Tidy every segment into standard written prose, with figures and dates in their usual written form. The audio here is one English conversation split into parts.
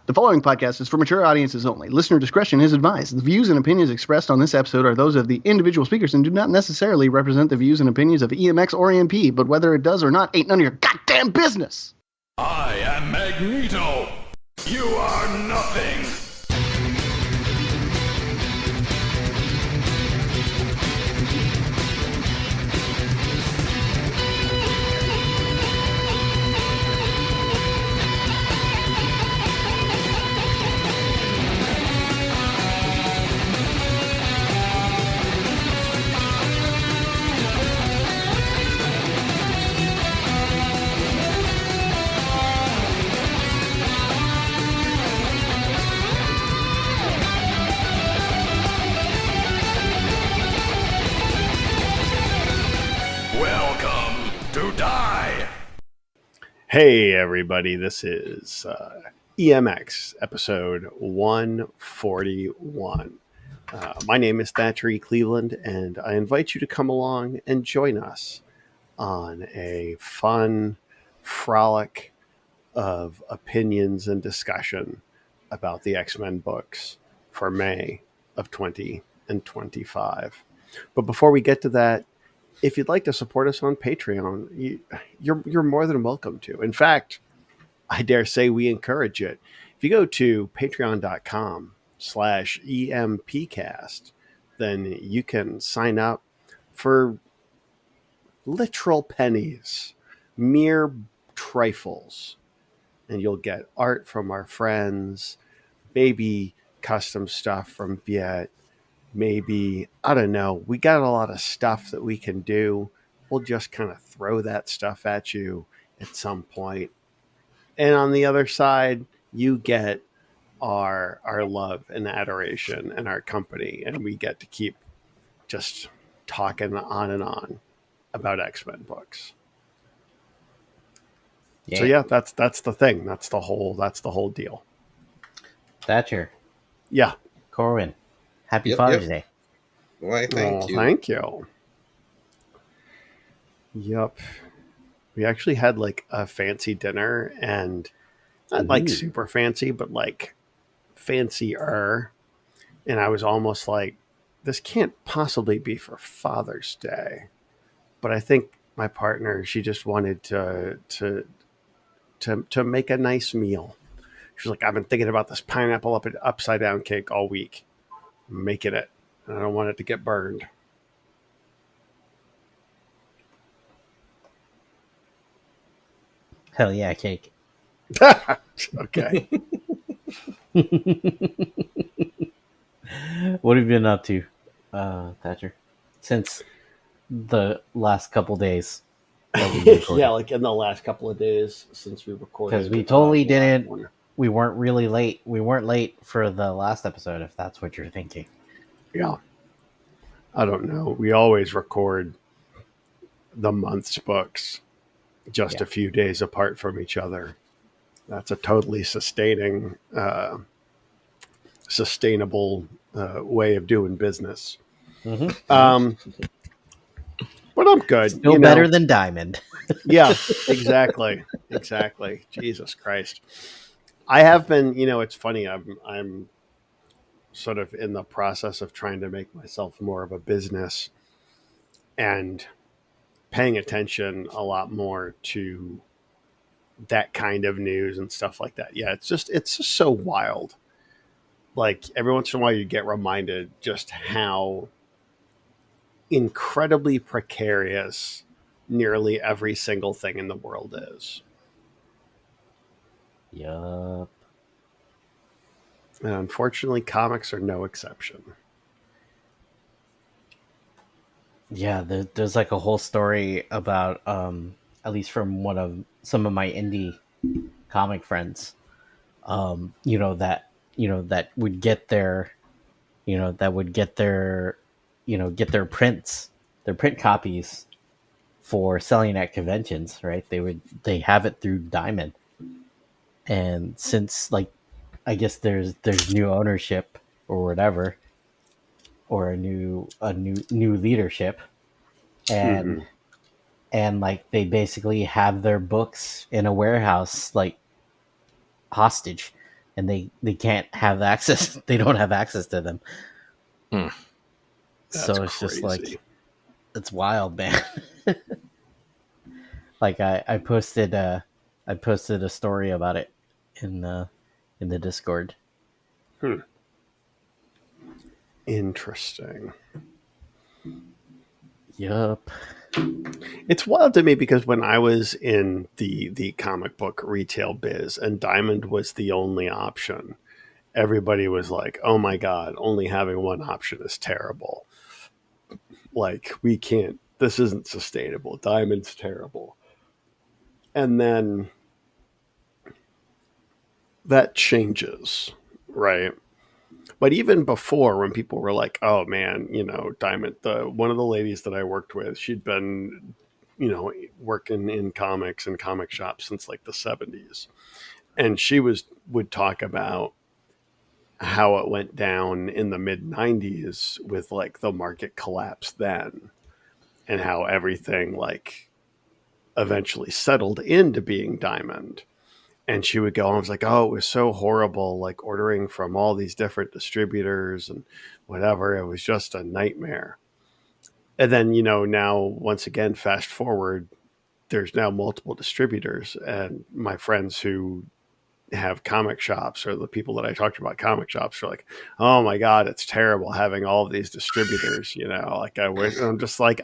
The following podcast is for mature audiences only. Listener discretion is advised. The views and opinions expressed on this episode are those of the individual speakers and do not necessarily represent the views and opinions of EMX or EMP, but whether it does or not ain't none of your goddamn business. I am Magneto. You are nothing. Welcome to Die. Hey everybody, this is EMX episode 141. My name is Thatcher E. Cleveland, and I invite you to come along and join us on a fun frolic of opinions and discussion about the X-Men books for May of 2025. But before we get to that, if you'd like to support us on Patreon, you're more than welcome to. In fact, I dare say we encourage it. If you go to patreon.com/EMPcast, then you can sign up for literal pennies, mere trifles, and you'll get art from our friends, maybe custom stuff from Viet. Maybe, I don't know, we got a lot of stuff that we can do. We'll just kind of throw that stuff at you at some point. And on the other side, you get our love and adoration and our company. And we get to keep just talking on and on about X-Men books. Yeah. So yeah, that's the thing. That's the whole deal. Thatcher. Yeah. Corwin. Happy Father's Day. Why, thank you. Thank you. Yep. We actually had like a fancy dinner, and not like super fancy, but like fancier. And I was almost like, this can't possibly be for Father's Day. But I think my partner, she just wanted to make a nice meal. She was like, I've been thinking about this pineapple upside down cake all week. I'm making it. I don't want it to get burned. Hell yeah, cake. Okay. What have you been up to, Thatcher? Since the last couple days. Yeah, like in the last couple of days since we recorded. Because we totally didn't. We weren't really late. We weren't late for the last episode, if that's what you're thinking. Yeah. I don't know. We always record the month's books just a few days apart from each other. That's a totally sustainable way of doing business. Mm-hmm. But I'm good. Still better than Diamond. Yeah, exactly. Exactly. Jesus Christ. I have been, it's funny. I'm sort of in the process of trying to make myself more of a business and paying attention a lot more to that kind of news and stuff like that. Yeah, it's just so wild. Like every once in a while you get reminded just how incredibly precarious nearly every single thing in the world is. Yup. And unfortunately, comics are no exception. Yeah, there's like a whole story about, at least from some of my indie comic friends, that would get their print copies for selling at conventions, right? They have it through Diamond. And since I guess there's new ownership or whatever, or a new leadership, and they basically have their books in a warehouse hostage and they can't have access. They don't have access to them. Hmm. So it's just like, it's wild, man. Like I posted a story about it in the Discord. Interesting. Yup. It's wild to me because when I was in the comic book retail biz and Diamond was the only option, everybody was like, "Oh my god, only having one option is terrible. Like, we can't. This isn't sustainable. Diamond's terrible." And then that changes, right? But even before, when people were like, "Oh man, Diamond," one of the ladies that I worked with, she'd been, working in comics and comic shops since like the 70s, and she would talk about how it went down in the mid 90s with like the market collapse then, and how everything like eventually settled into being Diamond. And she would go, I was like, oh, it was so horrible, like ordering from all these different distributors and whatever. It was just a nightmare. And then, now once again, fast forward, there's now multiple distributors. And my friends who have comic shops, or the people that I talked to about comic shops, are like, oh my God, it's terrible having all of these distributors, like I wish. I'm just like,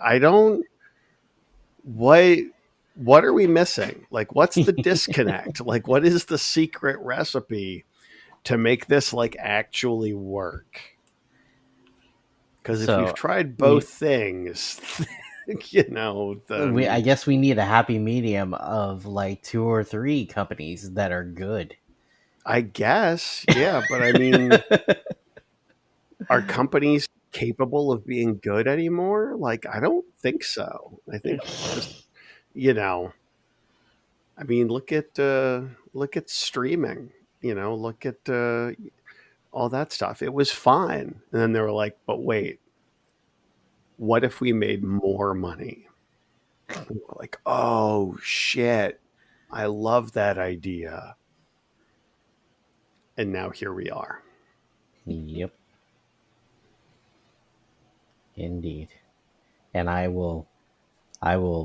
what are we missing? Like, what's the disconnect? Like, what is the secret recipe to make this like actually work? Because if you've tried both things, I guess we need a happy medium of like 2 or 3 companies that are good. I guess, yeah, but I mean, are companies capable of being good anymore? Like, I don't think so. I think just, I mean, look at streaming. Look at all that stuff. It was fine, and then they were like, "But wait, what if we made more money?" And we're like, "Oh shit, I love that idea." And now here we are. Yep, indeed. And I will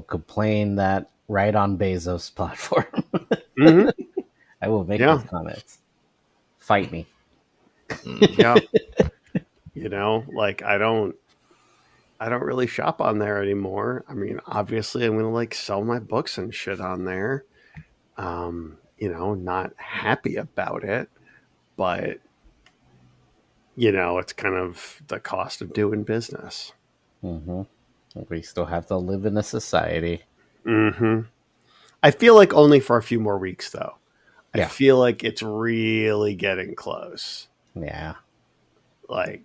complain that right on Bezos' platform. Mm-hmm. I will make those comments. Fight me. Yeah. Like I don't really shop on there anymore. I mean, obviously I'm going to like sell my books and shit on there. Not happy about it, but it's kind of the cost of doing business. Mm-hmm. We still have to live in a society. Mm-hmm. I feel like only for a few more weeks, though. Yeah. I feel like it's really getting close. Yeah. Like,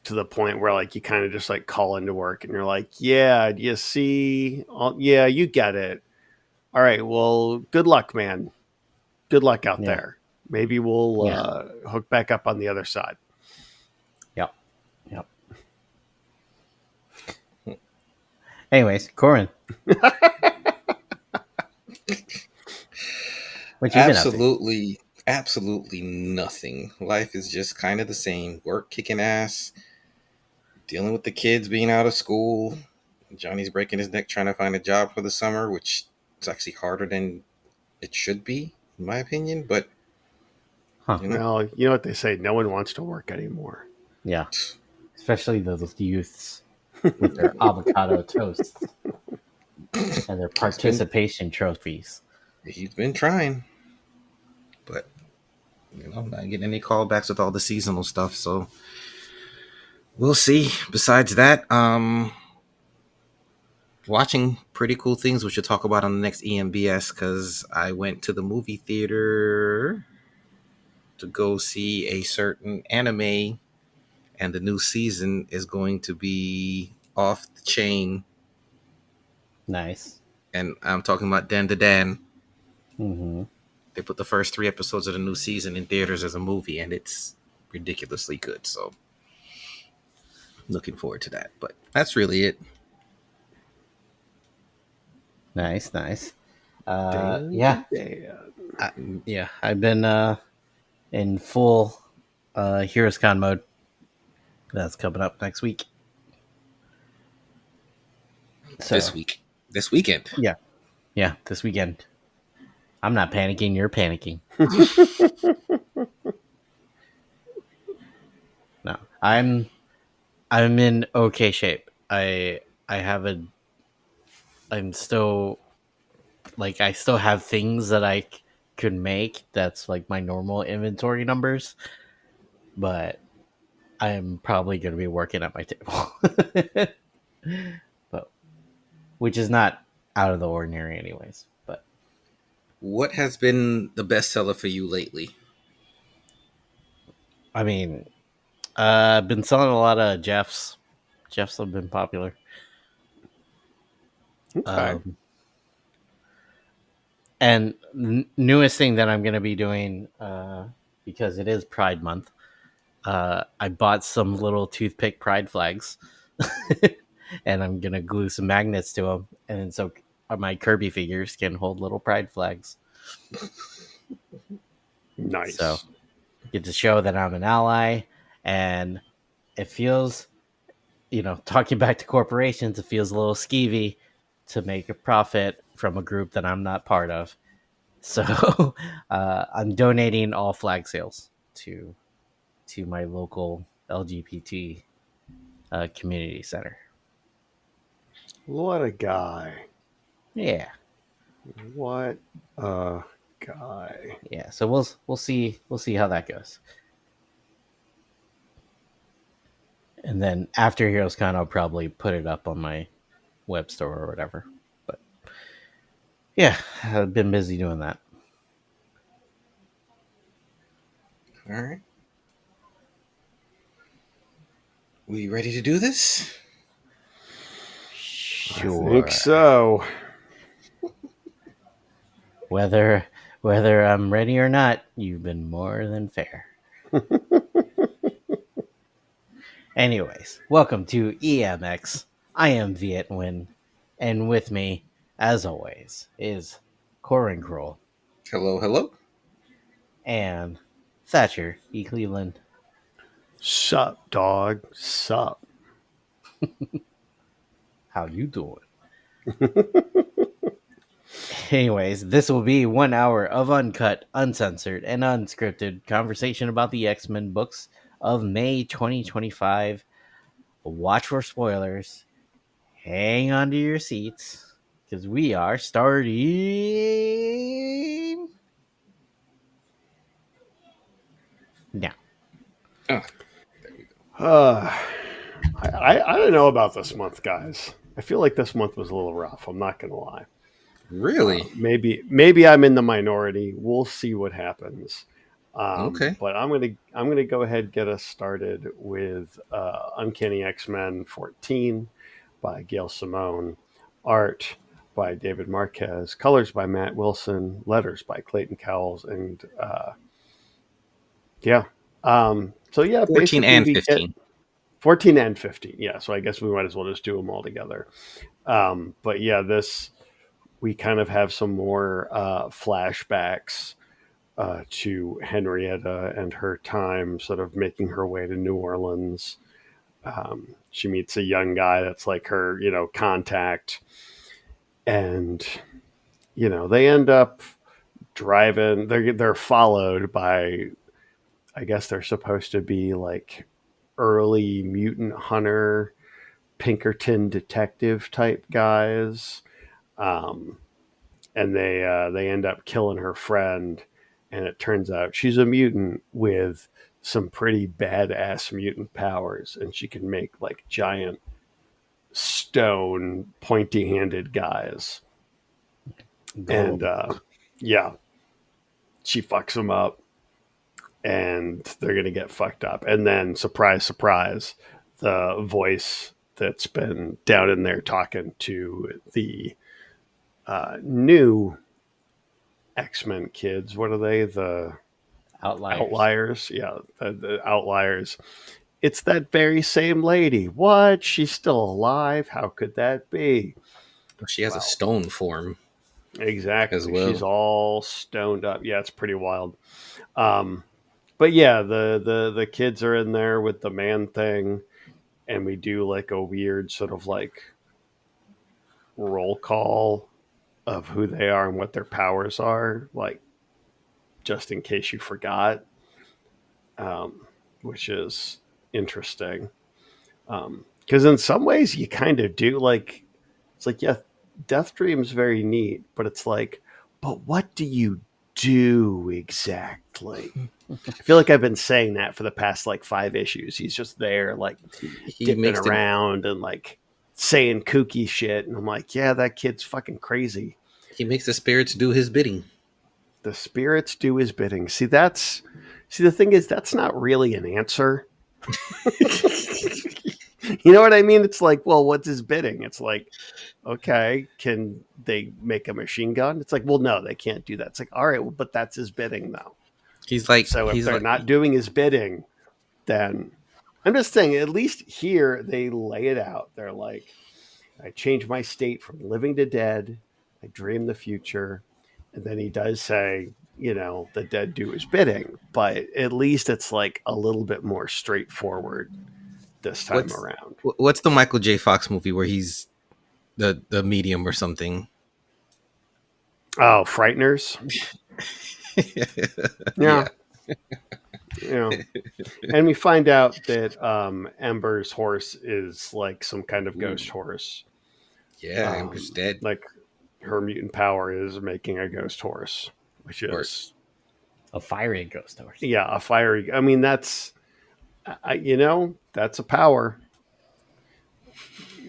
to the point where, like, you kind of just, like, call into work and you're like, yeah, do you see? Yeah, you get it. All right, well, good luck, man. Good luck out there. Maybe we'll hook back up on the other side. Yep. Anyways, Corin. What you Absolutely nothing. Life is just kind of the same. Work kicking ass, dealing with the kids being out of school. Johnny's breaking his neck trying to find a job for the summer, which is actually harder than it should be, in my opinion. But well, you know what they say, no one wants to work anymore. Yeah. Especially those youths with their avocado toasts and their participation trophies. He's been trying, but not getting any callbacks with all the seasonal stuff. So we'll see. Besides that, watching pretty cool things, which we'll talk about on the next EMBS, because I went to the movie theater to go see a certain anime, and the new season is going to be off the chain. Nice. And I'm talking about Dan to Dan. Mm-hmm. They put the first 3 episodes of the new season in theaters as a movie, and it's ridiculously good. So looking forward to that. But that's really it. Nice. I've been in full Heroes Con mode. That's coming up next week. So, this weekend. Yeah, this weekend. I'm not panicking. You're panicking. No, I'm in okay shape. I'm still like I still have things that I could make. That's like my normal inventory numbers, but I'm probably going to be working at my table, but which is not out of the ordinary, anyways. But What has been the bestseller for you lately? I mean, I've been selling a lot of Jeffs. Jeffs have been popular. Okay. And newest thing that I'm going to be doing, because it is Pride Month, I bought some little toothpick pride flags, and I'm going to glue some magnets to them, and so my Kirby figures can hold little pride flags. Nice. So get to show that I'm an ally, and it feels, talking back to corporations, it feels a little skeevy to make a profit from a group that I'm not part of. So I'm donating all flag sales to my local LGBT community center. What a guy. Yeah. What a guy. Yeah. So we'll see how that goes. And then after Heroes Con, I'll probably put it up on my web store or whatever. But yeah, I've been busy doing that. All right. We ready to do this? Sure. I think so. Whether I'm ready or not, you've been more than fair. Anyways, welcome to EMX. I am Viet Nguyen, and with me, as always, is Corin Kroll Hello. And Thatcher E. Cleveland. sup, dog. Sup. How you doing? Anyways, this will be 1 hour of uncut, uncensored, and unscripted conversation about the X-Men books of May 2025. Watch for spoilers. Hang on to your seats, because we are starting now. I don't know about this month, guys. I feel like this month was a little rough. I'm not going to lie. Really? Maybe I'm in the minority. We'll see what happens. Okay. But I'm gonna go ahead and get us started with Uncanny X-Men 14 by Gail Simone, art by David Marquez, colors by Matt Wilson, letters by Clayton Cowles, and 14 and 15. 14 and 15. Yeah, so I guess we might as well just do them all together. But yeah, we kind of have some more flashbacks to Henrietta and her time sort of making her way to New Orleans. She meets a young guy that's like her, contact. And, they end up driving. They're followed by, I guess they're supposed to be like early mutant hunter, Pinkerton detective type guys. And they end up killing her friend. And it turns out she's a mutant with some pretty badass mutant powers, and she can make like giant stone pointy-handed guys. And she fucks them up, and they're gonna get fucked up. And then, surprise, surprise, the voice that's been down in there talking to the new X-Men kids. What are they? The Outliers. Yeah, the Outliers. It's that very same lady. What? She's still alive? How could that be? She has a stone form. Exactly. As well. She's all stoned up. Yeah, it's pretty wild. But yeah, the kids are in there with the man thing, and we do like a weird sort of like roll call of who they are and what their powers are, like just in case you forgot, which is interesting. Because in some ways you kind of do like, it's like, yeah, Death Dream's very neat, but it's like, but what do you do exactly? I feel like I've been saying that for the past like 5 issues. He's just there, like He dipping makes the around and like saying kooky shit. And I'm like, yeah, that kid's fucking crazy. he makes the spirits do his bidding. The spirits do his bidding. See, the thing is, that's not really an answer. You know what I mean? It's like, well, what's his bidding? It's like, okay, can they make a machine gun? It's like, well, no, they can't do that. It's like, all right, well, but that's his bidding, though. He's like, So if he's they're like, not doing his bidding, then I'm just saying, at least here they lay it out. They're like, I change my state from living to dead. I dream the future. And then he does say, you know, the dead do his bidding. But at least it's like a little bit more straightforward this time around. What's the Michael J. Fox movie where he's the medium or something? Oh, Frighteners. Yeah. Yeah. And we find out that Ember's horse is like some kind of ghost horse. Yeah, Ember's dead. Like her mutant power is making a ghost horse, which is a fiery ghost horse. Yeah, a fiery. I mean, that's that's a power.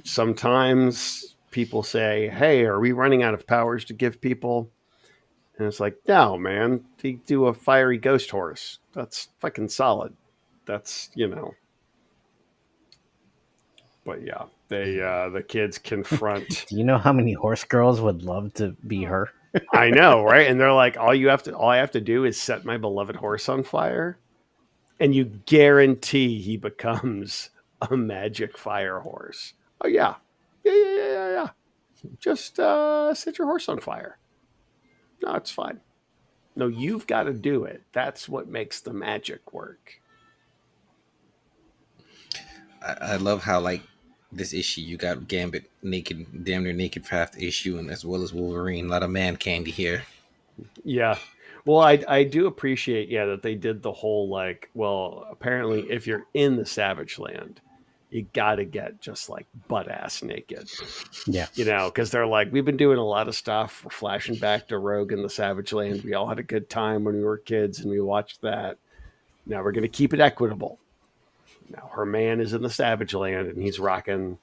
Sometimes people say, "Hey, are we running out of powers to give people?" And it's like, no, man, they do a fiery ghost horse. That's fucking solid. That's, But yeah, the kids confront. Do you know how many horse girls would love to be her? I know, right? And they're like, all I have to do is set my beloved horse on fire, and you guarantee he becomes a magic fire horse. Oh yeah. Yeah. Just set your horse on fire. No, it's fine. No, you've got to do it. That's what makes the magic work. I love how, like, this issue, you got Gambit naked, damn near naked for half the issue, and as well as Wolverine. A lot of man candy here. Yeah. Well, I do appreciate, that they did the whole, like, well, apparently if you're in the Savage Land, you got to get just like butt ass naked. Yeah. Because they're like, we've been doing a lot of stuff. We're flashing back to Rogue in the Savage Land. We all had a good time when we were kids and we watched that. Now we're going to keep it equitable. Now her man is in the Savage Land and he's rocking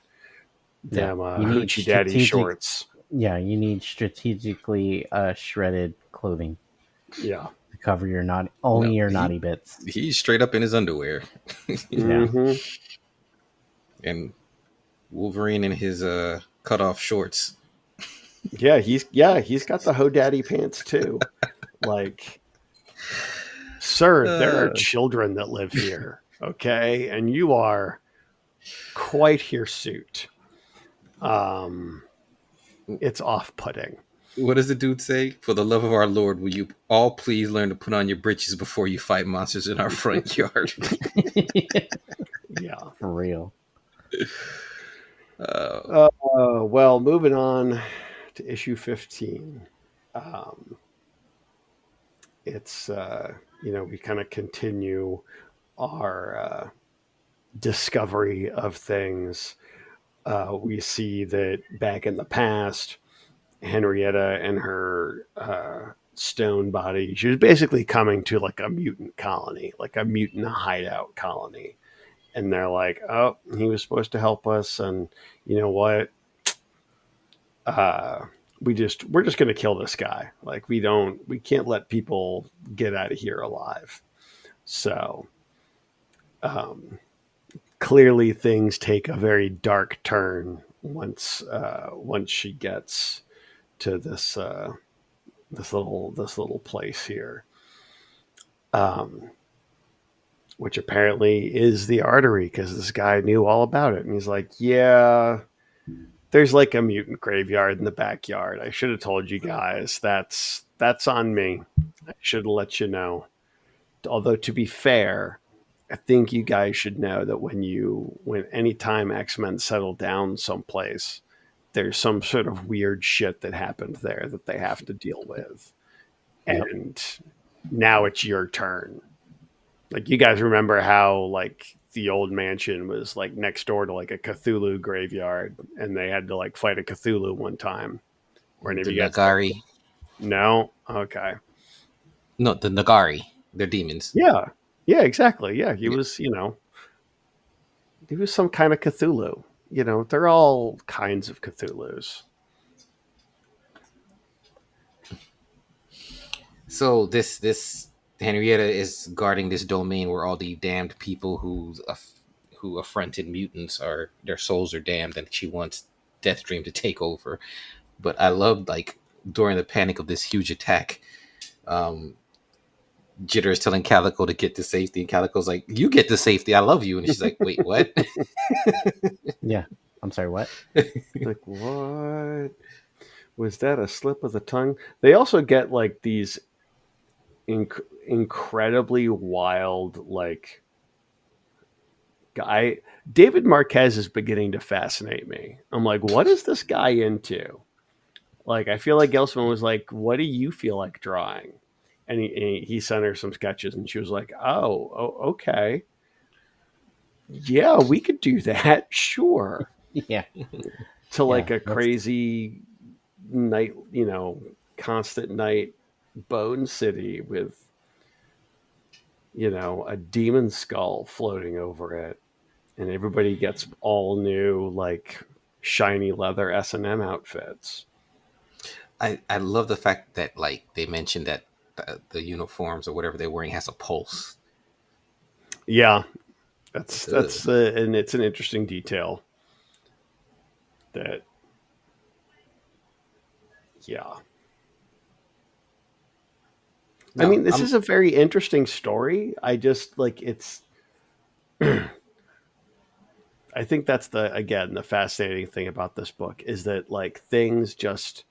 them hoochie daddy shorts. Yeah, you need strategically shredded clothing. Yeah. To cover your naughty bits. He's straight up in his underwear. Mm-hmm. And Wolverine in his cut off shorts. Yeah, he's got the Ho Daddy pants too. Like, sir, there are children that live here, okay? And you are quite hirsute. It's off-putting. What does the dude say? For the love of our Lord, will you all please learn to put on your britches before you fight monsters in our front yard? Yeah. For real. Well, moving on to issue 15. It's we kind of continue our discovery of things. We see that back in the past, Henrietta and her stone body, she was basically coming to like a mutant colony, like a mutant hideout colony. And they're like, oh, he was supposed to help us. And you know what? We're just going to kill this guy. Like we can't let people get out of here alive. So, clearly things take a very dark turn once she gets to this little place here. Which apparently is the artery because this guy knew all about it. And he's like, yeah, there's like a mutant graveyard in the backyard. I should have told you guys. That's on me. I should have let you know. although to be fair, I think you guys should know that when anytime X-Men settle down someplace, there's some sort of weird shit that happened there that they have to deal with. Yep. And now it's your turn. Like, you guys remember how, like, the old mansion was, like, next door to, like, a Cthulhu graveyard, and they had to, like, fight a Cthulhu one time. Or any of The you guys? Nagari. No? Okay. No, the Nagari. They're demons. Yeah. Yeah, exactly. Yeah, he was, he was some kind of Cthulhu. They're all kinds of Cthulhus. So this Henrietta is guarding this domain where all the damned people who affronted mutants their souls are damned, and she wants Deathstream to take over. But I loved, like, during the panic of this huge attack, Jitter is telling Calico to get to safety, and Calico's like, "You get to safety, I love you," and she's like, "Wait, what?" Yeah, I'm sorry, what? Like, what? Was that a slip of the tongue? They also get, like, these incredibly wild, like, guy. David Marquez is beginning to fascinate me. I'm like, what is this guy into? Like, I feel like Gelsman was like, what do you feel like drawing? And he sent her some sketches, and she was like, oh, okay. Yeah, we could do that. Sure. Yeah. To, like, a crazy night, constant night Bone City with, a demon skull floating over it. And everybody gets all new, like, shiny leather S&M outfits. I love the fact that, like, they mentioned that the uniforms or whatever they're wearing has a pulse. Yeah, that's and it's an interesting detail. That, yeah. No, I mean, this is a very interesting story. I just, like, it's. I think that's the fascinating thing about this book is that, like, things just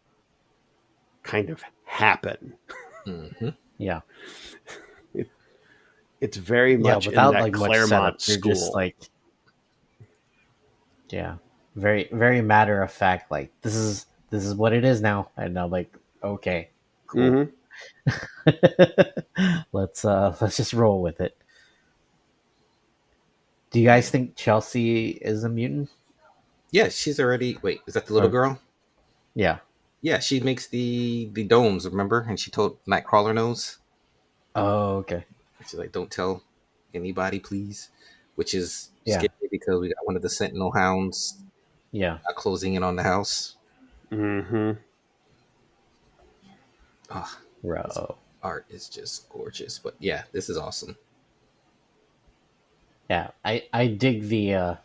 kind of happen. Mm-hmm. Yeah. It's very much without, in that like, Claremont school. You're just, like, yeah, very, very matter of fact. Like, this is what it is now, and I'm like, okay, cool. Mm-hmm. Let's just roll with it. Do you guys think Chelsea is a mutant? Yeah, she's already. Wait, is that the little girl? Yeah. Yeah, she makes the domes, remember? And she told Nightcrawler knows. Oh, okay. She's like, "Don't tell anybody, please," which is scary because we got one of the Sentinel Hounds. Yeah. Closing in on the house. Mm-hmm. Oh, bro, art is just gorgeous. But yeah, this is awesome. Yeah, I dig the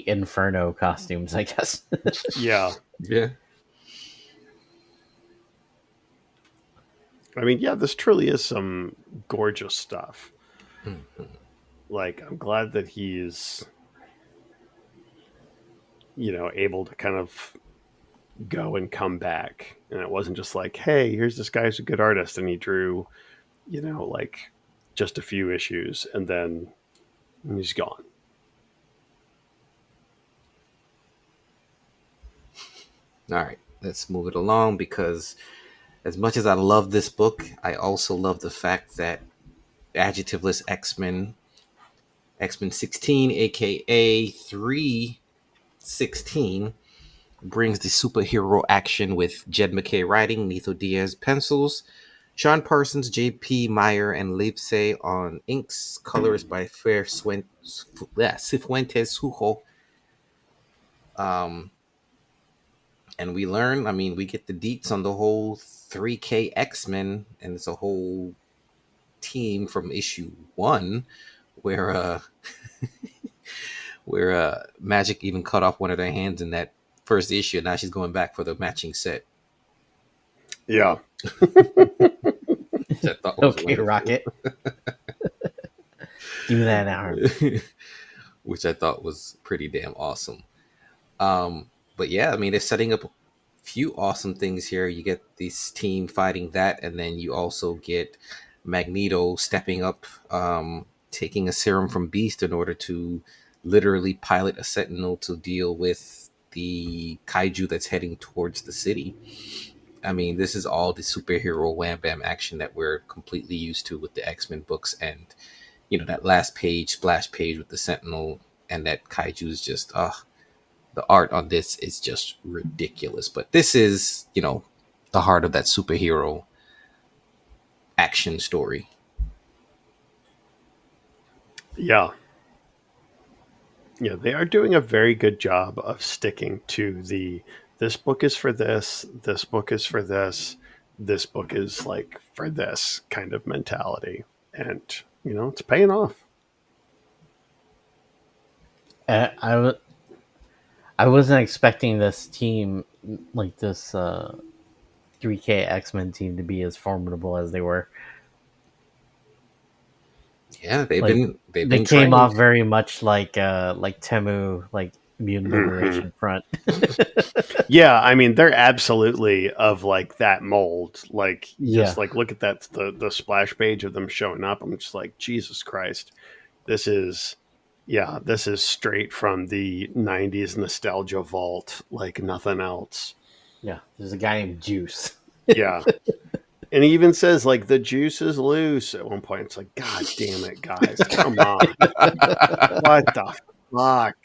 Inferno costumes, I guess. Yeah. I mean, yeah, this truly is some gorgeous stuff. Mm-hmm. Like, I'm glad that he's, able to kind of go and come back. And it wasn't just like, hey, here's this guy who's a good artist, and he drew, like, just a few issues, and then he's gone. All right, let's move it along, because as much as I love this book, I also love the fact that adjectiveless X-Men 16, aka 316, brings the superhero action with Jed MacKay writing, Nito Diaz pencils, Sean Parsons, J.P. Meyer, and Livesey on inks, colors by Cifuentes Hujo. And we learn, we get the deets on the whole 3K X-Men, and it's a whole team from issue 1 where Magik even cut off one of their hands in that first issue. Now she's going back for the matching set. Yeah. Okay, Rocket. Give me that arm. Which I thought was pretty damn awesome. But yeah, they're setting up a few awesome things here. You get this team fighting that, and then you also get Magneto stepping up, taking a serum from Beast in order to literally pilot a Sentinel to deal with the kaiju that's heading towards the city. I mean, this is all the superhero wham bam action that we're completely used to with the X-Men books, and that last page, splash page with the Sentinel and that kaiju is just the art on this is just ridiculous. But this is, the heart of that superhero action story. Yeah. Yeah, they are doing a very good job of sticking to this book is for this book is for this book is like for this kind of mentality. And, it's paying off. I wasn't expecting this team, like this 3K X-Men team, to be as formidable as they were. Yeah, They been came trained. off very much like Temu, like Mutant Liberation Front. Yeah, I mean, they're absolutely of like that mold. Like, just Yeah. like look at that the splash page of them showing up. I'm just like, Jesus Christ, this is straight from the '90s nostalgia vault, like nothing else. Yeah, there's a guy named Juice. Yeah. And he even says, like, the juice is loose at one point. It's like, God damn it, guys. Come on. What the fuck?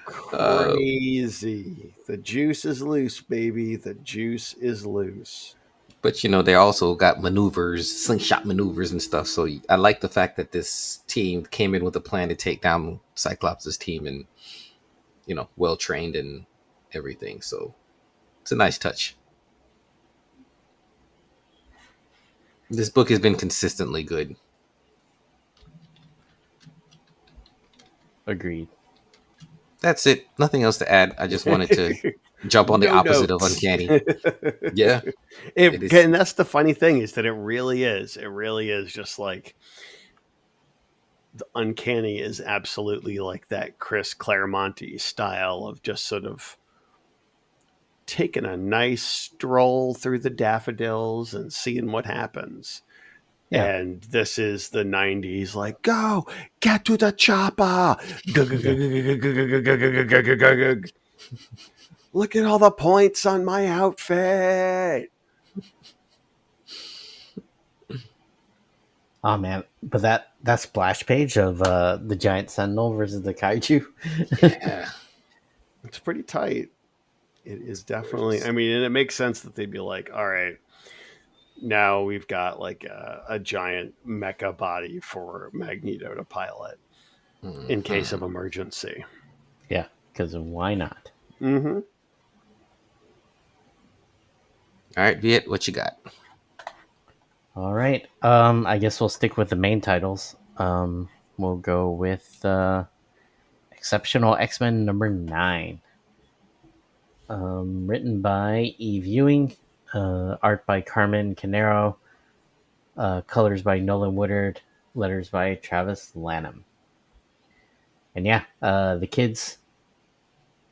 Crazy. The juice is loose, baby. The juice is loose. But, they also got maneuvers, slingshot maneuvers and stuff. So I like the fact that this team came in with a plan to take down Cyclops' team and, well-trained and everything. So it's a nice touch. This book has been consistently good. Agreed. That's it. Nothing else to add. I just wanted to jump on the opposite of Uncanny. Yeah. And that's the funny thing is that it really is. It really is just like the Uncanny is absolutely like that Chris Claremonti style of just sort of taking a nice stroll through the daffodils and seeing what happens. Yeah. And this is the 90s, like, go, get to the chopper. Look at all the points on my outfit. Oh, man. But that splash page of the giant sentinel versus the kaiju. Yeah. It's pretty tight. It is definitely, I mean, and it makes sense that they'd be like, all right, now we've got like a giant mecha body for Magneto to pilot in case of emergency. Yeah, because why not? Mm-hmm. All right, Viet, what you got? All right. I guess we'll stick with the main titles. We'll go with Exceptional X-Men number 9. Written by Eve Ewing, art by Carmen Canero, colors by Nolan Woodard, letters by Travis Lanham. And yeah, the kids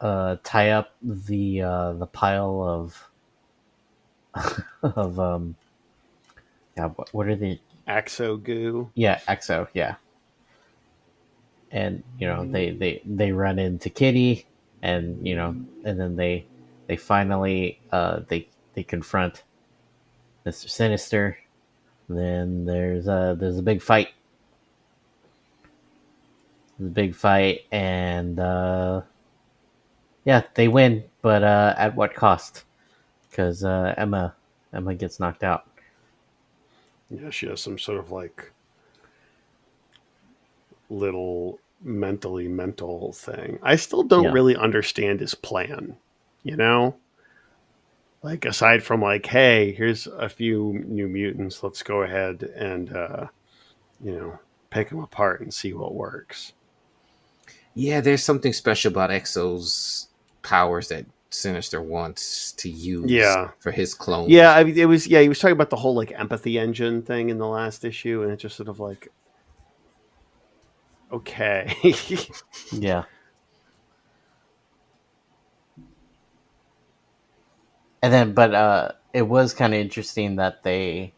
tie up the pile of yeah, what are they? Axo goo. Yeah, Exo. Yeah, and they run into Kitty, and and then they finally they confront Mr. Sinister. Then there's a big fight. There's a big fight, and yeah, they win, but at what cost? Because Emma gets knocked out. Yeah, she has some sort of like little mental thing. I still don't really understand his plan, Like, aside from like, hey, here's a few new mutants, let's go ahead and pick them apart and see what works. Yeah, there's something special about Exo's powers that Sinister wants to use for his clones. Yeah, I mean, he was talking about the whole like empathy engine thing in the last issue, and it's just sort of like, okay. Yeah. And then, but it was kind of interesting that they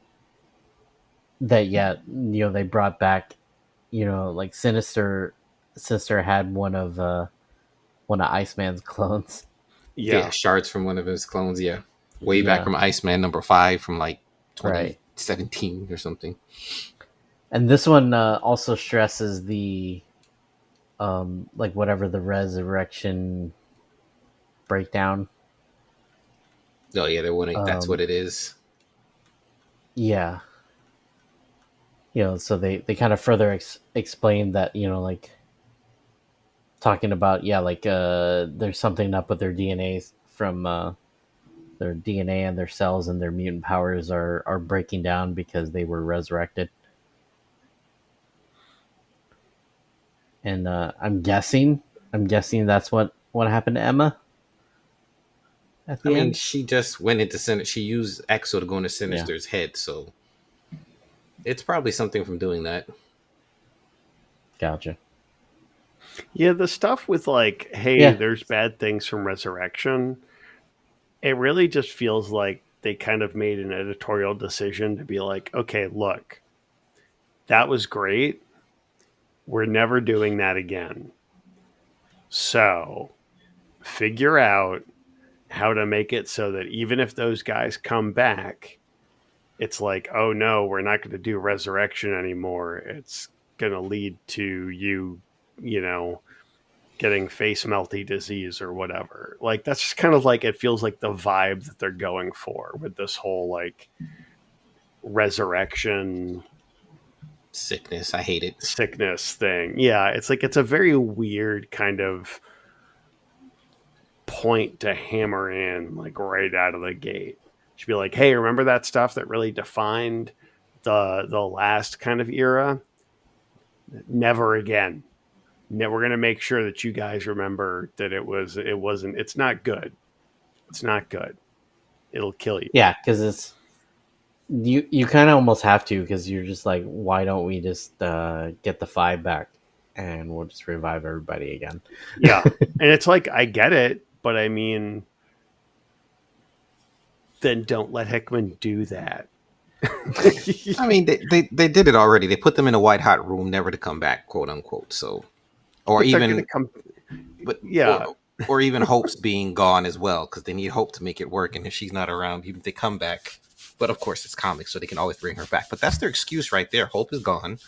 they brought back, like Sinister had one of Iceman's clones. Yeah, shards from one of his clones. Yeah, way back Yeah. from Iceman #5 from like Right. 2017 or something. And this one also stresses the like whatever the resurrection breakdown. Oh yeah, they want that's what it is. Yeah. So they kind of further explain that, like talking about, like there's something up with their DNA from their DNA and their cells and their mutant powers are breaking down because they were resurrected. And I'm guessing that's what happened to Emma at the end. She just went into Sinister. She used Exo to go into Sinister's head, so it's probably something from doing that. Gotcha. Yeah, the stuff with like, hey, there's bad things from Resurrection. It really just feels like they kind of made an editorial decision to be like, okay, look, that was great. We're never doing that again. So figure out how to make it so that even if those guys come back, it's like, oh no, we're not going to do Resurrection anymore. It's going to lead to you getting face melty disease or whatever. Like, that's just kind of like, it feels like the vibe that they're going for with this whole like resurrection sickness. I hate it. Sickness thing. Yeah. It's like, it's a very weird kind of point to hammer in like right out of the gate. Should be like, hey, remember that stuff that really defined the last kind of era? Never again. We're going to make sure that you guys remember that it's not good. It's not good. It'll kill you. Yeah, because it's you kind of almost have to, because you're just like, why don't we just get the 5 back and we'll just revive everybody again? Yeah, and it's like, I get it, but I mean, then don't let Hickman do that. I mean, they did it already. They put them in a white hot room, never to come back, quote unquote. So, or even, but yeah, or even Hope's being gone as well, because they need Hope to make it work. And if she's not around, even if they come back, but of course it's comics, so they can always bring her back. But that's their excuse right there. Hope is gone.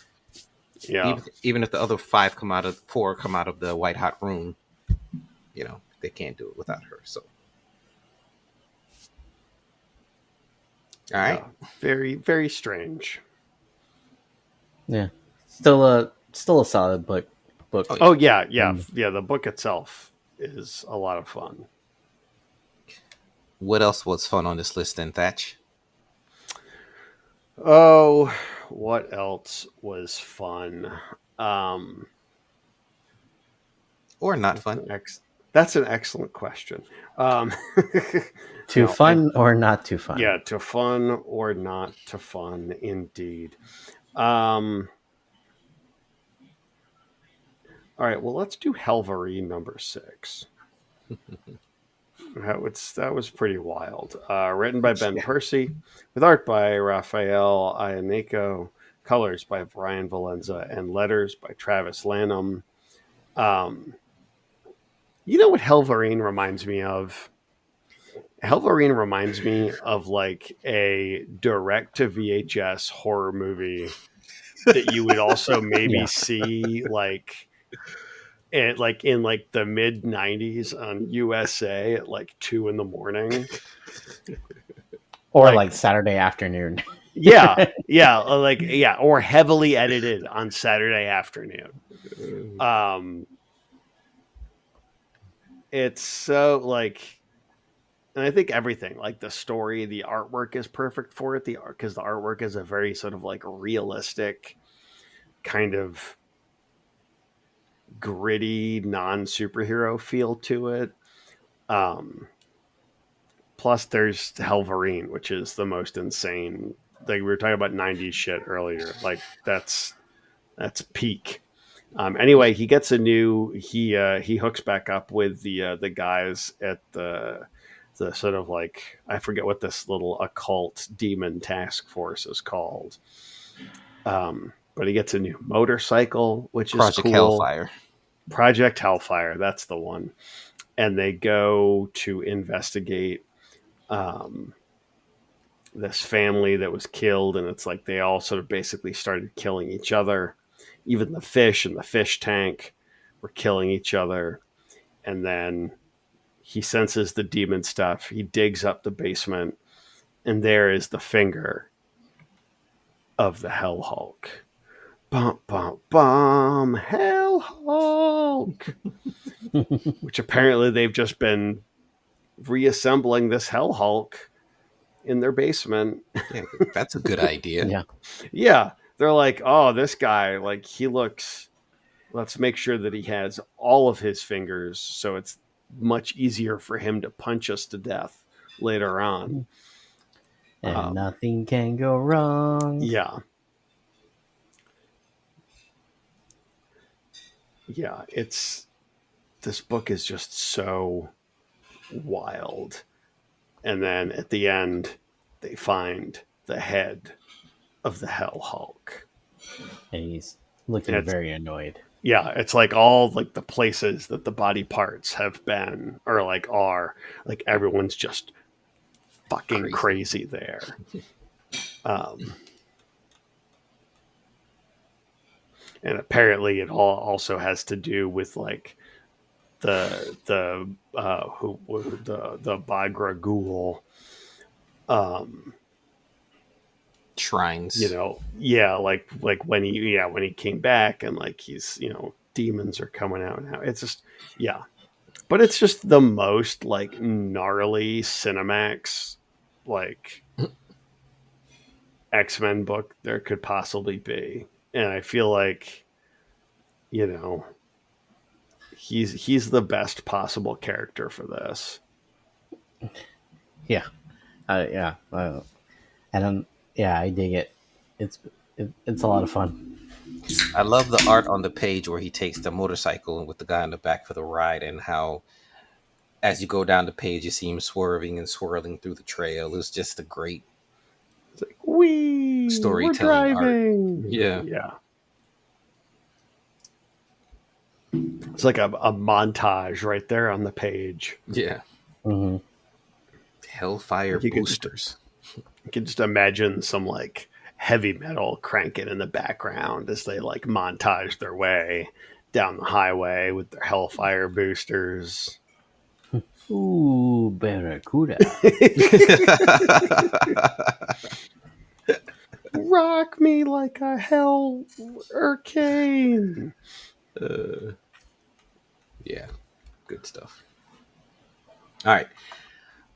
Yeah. Even if the other 4 come out of the white hot room, they can't do it without her. So. All right. Yeah, very, very strange. Yeah. Still a solid book. Oh yeah. The book itself is a lot of fun. What else was fun on this list then, Thatch? Oh, what else was fun? Or not fun? That's an excellent question. Too fun or not too fun? Yeah, to fun or not to fun, indeed. All right, well, let's do Hellverine #6. That was pretty wild. Written by Ben Percy, with art by Raphael Iannico, colors by Brian Valenza, and letters by Travis Lanham. You know what Hellverine reminds me of? Hellverine reminds me of like a direct to VHS horror movie that you would also maybe see like in the mid 90s on USA at like 2 a.m. Or like Saturday afternoon. Or heavily edited on Saturday afternoon. It's so like, and I think everything, like the story, the artwork is perfect for it. Because the artwork is a very sort of like realistic, kind of gritty, non-superhero feel to it. Plus, there's Hellverine, which is the most insane. Like we were talking about 90s shit earlier. Like that's peak. Anyway, he gets he hooks back up with the guys at the sort of like, I forget what this little occult demon task force is called. But he gets a new motorcycle, which is Project cool. Hellfire. Project Hellfire, that's the one. And they go to investigate this family that was killed, and it's like they all sort of basically started killing each other. Even the fish in the fish tank were killing each other. And then he senses the demon stuff. He digs up the basement, and there is the finger of the Hell Hulk. Bum, bum, bum, Hell Hulk! Which apparently they've just been reassembling this Hell Hulk in their basement. Yeah, that's a good idea. Yeah. Yeah, they're like, oh, this guy, like, he looks. Let's make sure that he has all of his fingers, so it's much easier for him to punch us to death later on. And nothing can go wrong. Yeah. Yeah, this book is just so wild. And then at the end, they find the head of the Hell Hulk. And he's looking very annoyed. Yeah, it's like all like the places that the body parts have been or like are, like everyone's just fucking crazy there. And apparently it all also has to do with like the Bagra Ghoul Shrines. you know, yeah, like when he came back and like he's, you know, demons are coming out now. It's just, yeah, but it's just the most like gnarly Cinemax like X-Men book there could possibly be. And I feel like, you know, he's the best possible character for this. Yeah. Yeah. And yeah, I dig it. It's a lot of fun. I love the art on the page where he takes the motorcycle with the guy on the back for the ride, and how as you go down the page you see him swerving and swirling through the trail. It's just a great It's like, we're storytelling driving. art. Yeah. Yeah. It's like a montage right there on the page. Yeah. Mm-hmm. Hellfire You can boosters. You can just imagine some like heavy metal cranking in the background as they like montage their way down the highway with their Hellfire boosters. Ooh, Barracuda. Rock me like a hell hurricane. Yeah. Good stuff. All right.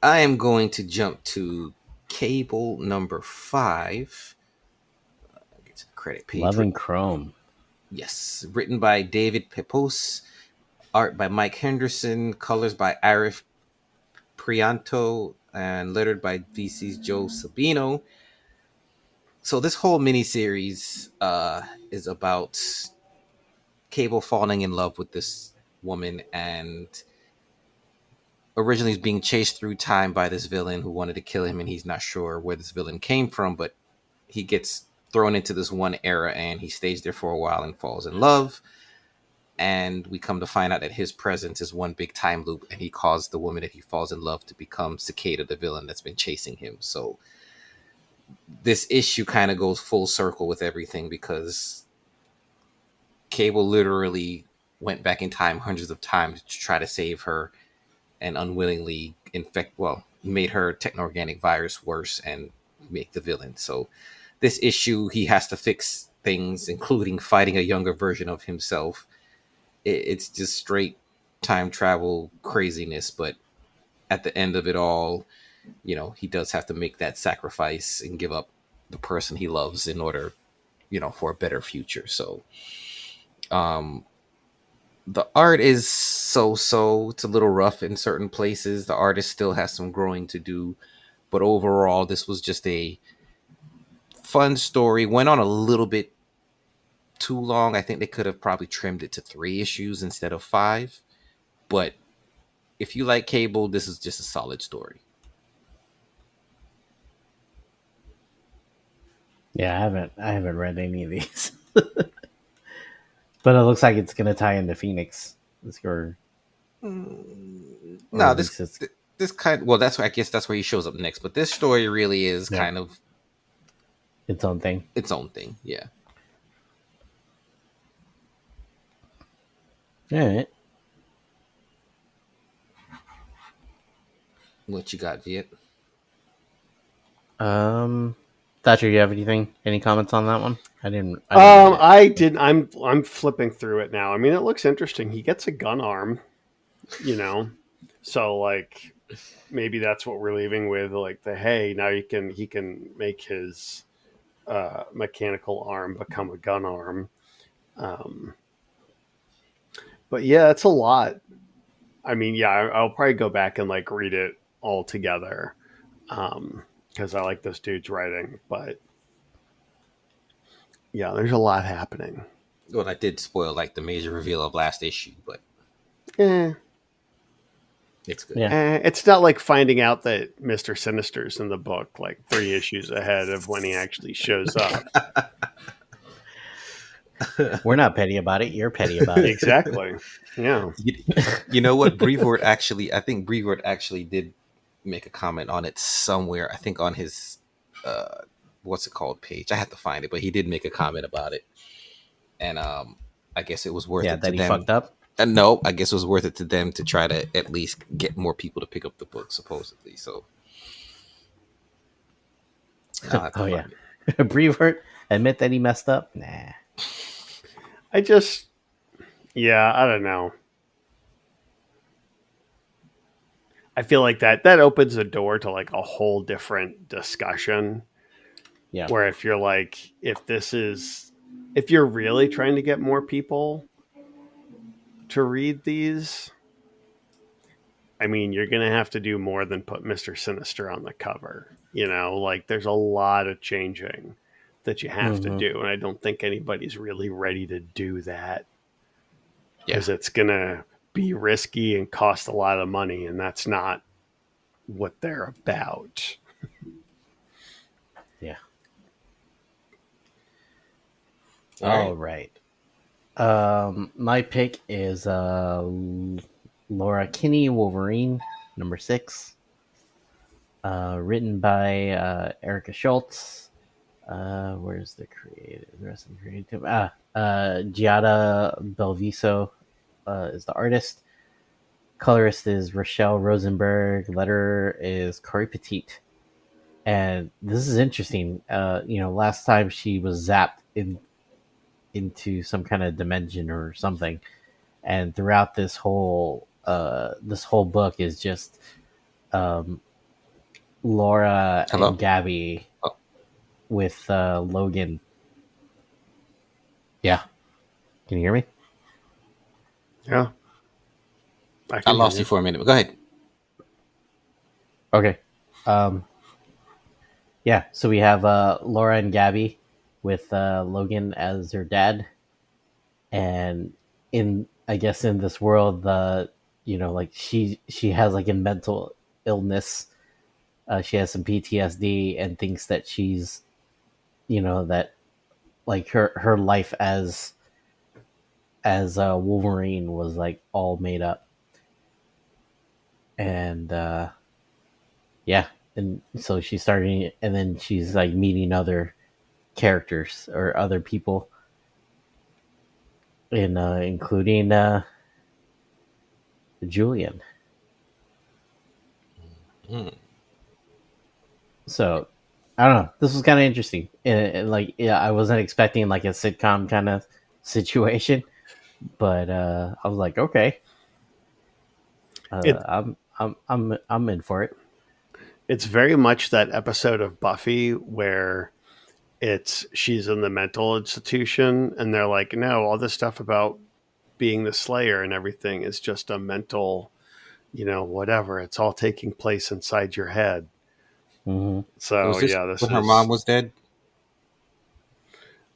I am going to jump to Cable number 5. Get to the credit page. Love and Chrome. Yes. Written by David Pepose. Art by Mike Henderson. Colors by Arif Prianto. And lettered by VC's Joe Sabino. So this whole miniseries is about Cable falling in love with this woman, and originally he's being chased through time by this villain who wanted to kill him, and he's not sure where this villain came from, but he gets thrown into this one era and he stays there for a while and falls in love. And we come to find out that his presence is one big time loop, and he caused the woman that he falls in love to become Cicada, the villain that's been chasing him. So this issue kind of goes full circle with everything, because Cable literally went back in time hundreds of times to try to save her, and unwillingly made her techno-organic virus worse and make the villain. So this issue, he has to fix things, including fighting a younger version of himself. It's just straight time travel craziness, but at the end of it all, you know, he does have to make that sacrifice and give up the person he loves in order, you know, for a better future. So the art is so-so. It's a little rough in certain places. The artist still has some growing to do, but overall this was just a fun story. Went on a little bit too long. I think they could have probably trimmed it to 3 issues instead of 5, but if you like Cable, this is just a solid story. Yeah, I haven't read any of these, but it looks like it's gonna tie into Phoenix. Or No, at least it's this kind. Well, that's why I guess that's where he shows up next. But this story really is yeah, kind of its own thing. its own thing. Yeah. All right. What you got, Viet? Thatcher, you have anything? Any comments on that one? I didn't read it. I did. I'm flipping through it now. I mean, it looks interesting. He gets a gun arm, so like maybe that's what we're leaving with. Like hey, now he can make his mechanical arm become a gun arm. But yeah, it's a lot. I mean, yeah, I'll probably go back and like read it all together because I like this dude's writing. But yeah, there's a lot happening. Well, I did spoil like the major reveal of last issue, but Eh, it's good. Yeah. it's not like finding out that Mr. Sinister's in the book like 3 issues ahead of when he actually shows up. We're not petty about it. You're petty about it. Exactly. Yeah. You know what? I think Brevoort actually did make a comment on it somewhere. I think on his, what's it called page. I have to find it, but he did make a comment about it. And I guess it was worth it to that he them. fucked up. No, I guess it was worth it to them to try to at least get more people to pick up the book, supposedly. So, Oh yeah, Brevoort admit that he messed up. Nah. I don't know. I feel like that opens the door to like a whole different discussion. Yeah. Where if you're like, if you're really trying to get more people to read these, I mean, you're going to have to do more than put Mr. Sinister on the cover. Like there's a lot of changing that you have to do. And I don't think anybody's really ready to do that because it's going to be risky and cost a lot of money. And that's not what they're about. Yeah. All right. My pick is Laura Kinney, Wolverine, number 6. Written by Erica Schultz. Where's the rest of the creative? Giada Belviso is the artist. Colorist is Rochelle Rosenberg. Letterer is Corey Petit. And this is interesting. Last time she was zapped into some kind of dimension or something, and throughout this whole book is just Laura and Gabby with Logan. Yeah, can you hear me? Yeah, I lost you for a minute, but go ahead. Okay. Yeah, so we have Laura and Gabby with Logan as their dad, and in this world, like she has like a mental illness. She has some PTSD and thinks that she's, that like her life as Wolverine was like all made up, and yeah, and so she's starting, and then she's like meeting other characters or other people, including Julian. So I don't know. This was kind of interesting. I wasn't expecting like a sitcom kind of situation, but I was like, okay, I'm in for it. It's very much that episode of Buffy where she's in the mental institution and they're like, no, all this stuff about being the Slayer and everything is just a mental, whatever. It's all taking place inside your head. Mm-hmm. So was this this when her mom was dead?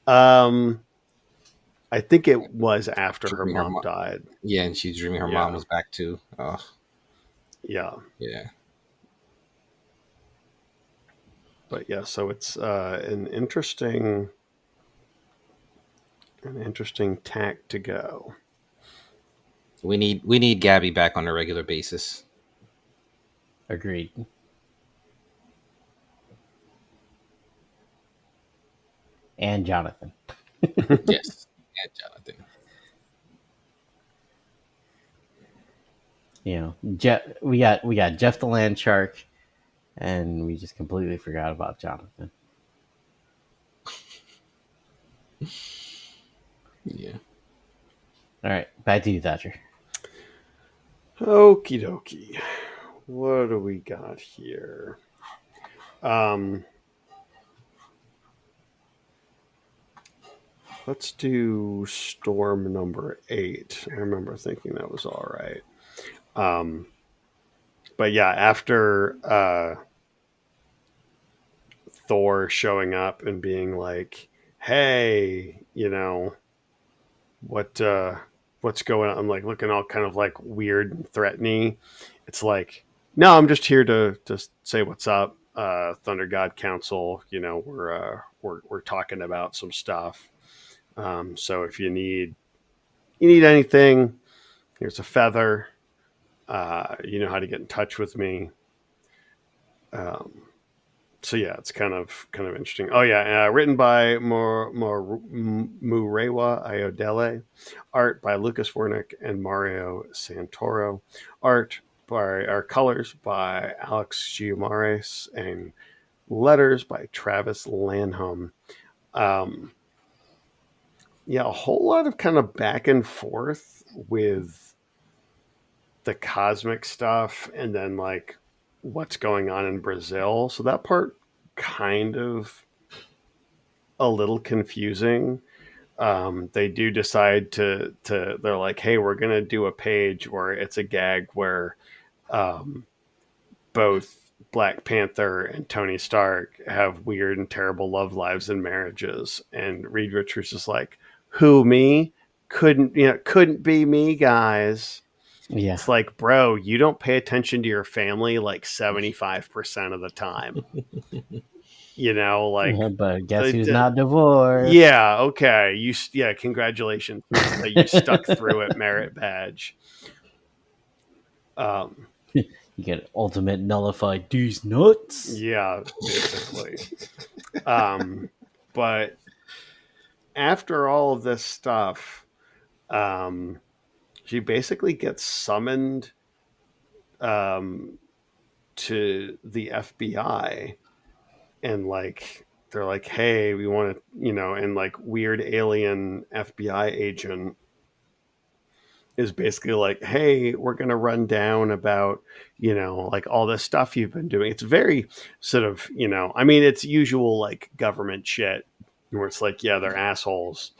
I think it was after her mom died. Yeah, and she's dreaming her mom was back too. Oh. Yeah. Yeah. But yeah, so it's an interesting tack to go. We need Gabby back on a regular basis. Agreed. And Jonathan. Yes, and Jonathan. You know, we got Jeff the Land Shark, and we just completely forgot about Jonathan. Yeah. All right, back to you, Thatcher. Okie dokie. What do we got here? Let's do Storm number 8. I remember thinking that was all right. But yeah, after Thor showing up and being like, "Hey, what's going on?" I'm like looking all kind of like weird and threatening. It's like, no, I'm just here to just say what's up. Thunder God Council, we're talking about some stuff. So if you need anything, here's a feather. You know how to get in touch with me. So yeah, it's kind of interesting. Oh yeah, written by Murewa Ayodele, art by Lucas Wernick and Mario Santoro, art by colors by Alex Giumares, and letters by Travis Lanham. Yeah, a whole lot of kind of back and forth with the cosmic stuff, and then like what's going on in Brazil. So that part kind of a little confusing. They do decide to they're like, hey, we're gonna do a page where it's a gag where both Black Panther and Tony Stark have weird and terrible love lives and marriages, and Reed Richards is like, who, me? Couldn't be me, guys. Yeah. It's like, bro, you don't pay attention to your family like 75% of the time. But guess who's not divorced? Yeah, okay. Congratulations that you stuck through it, merit badge. You get ultimate nullified these nuts. Yeah, basically. But after all of this stuff, she basically gets summoned to the FBI, and like they're like, hey, we want to, and like weird alien FBI agent is basically like, hey, we're going to run down about, like all this stuff you've been doing. It's very sort of, it's usual like government shit where it's like, yeah, they're assholes.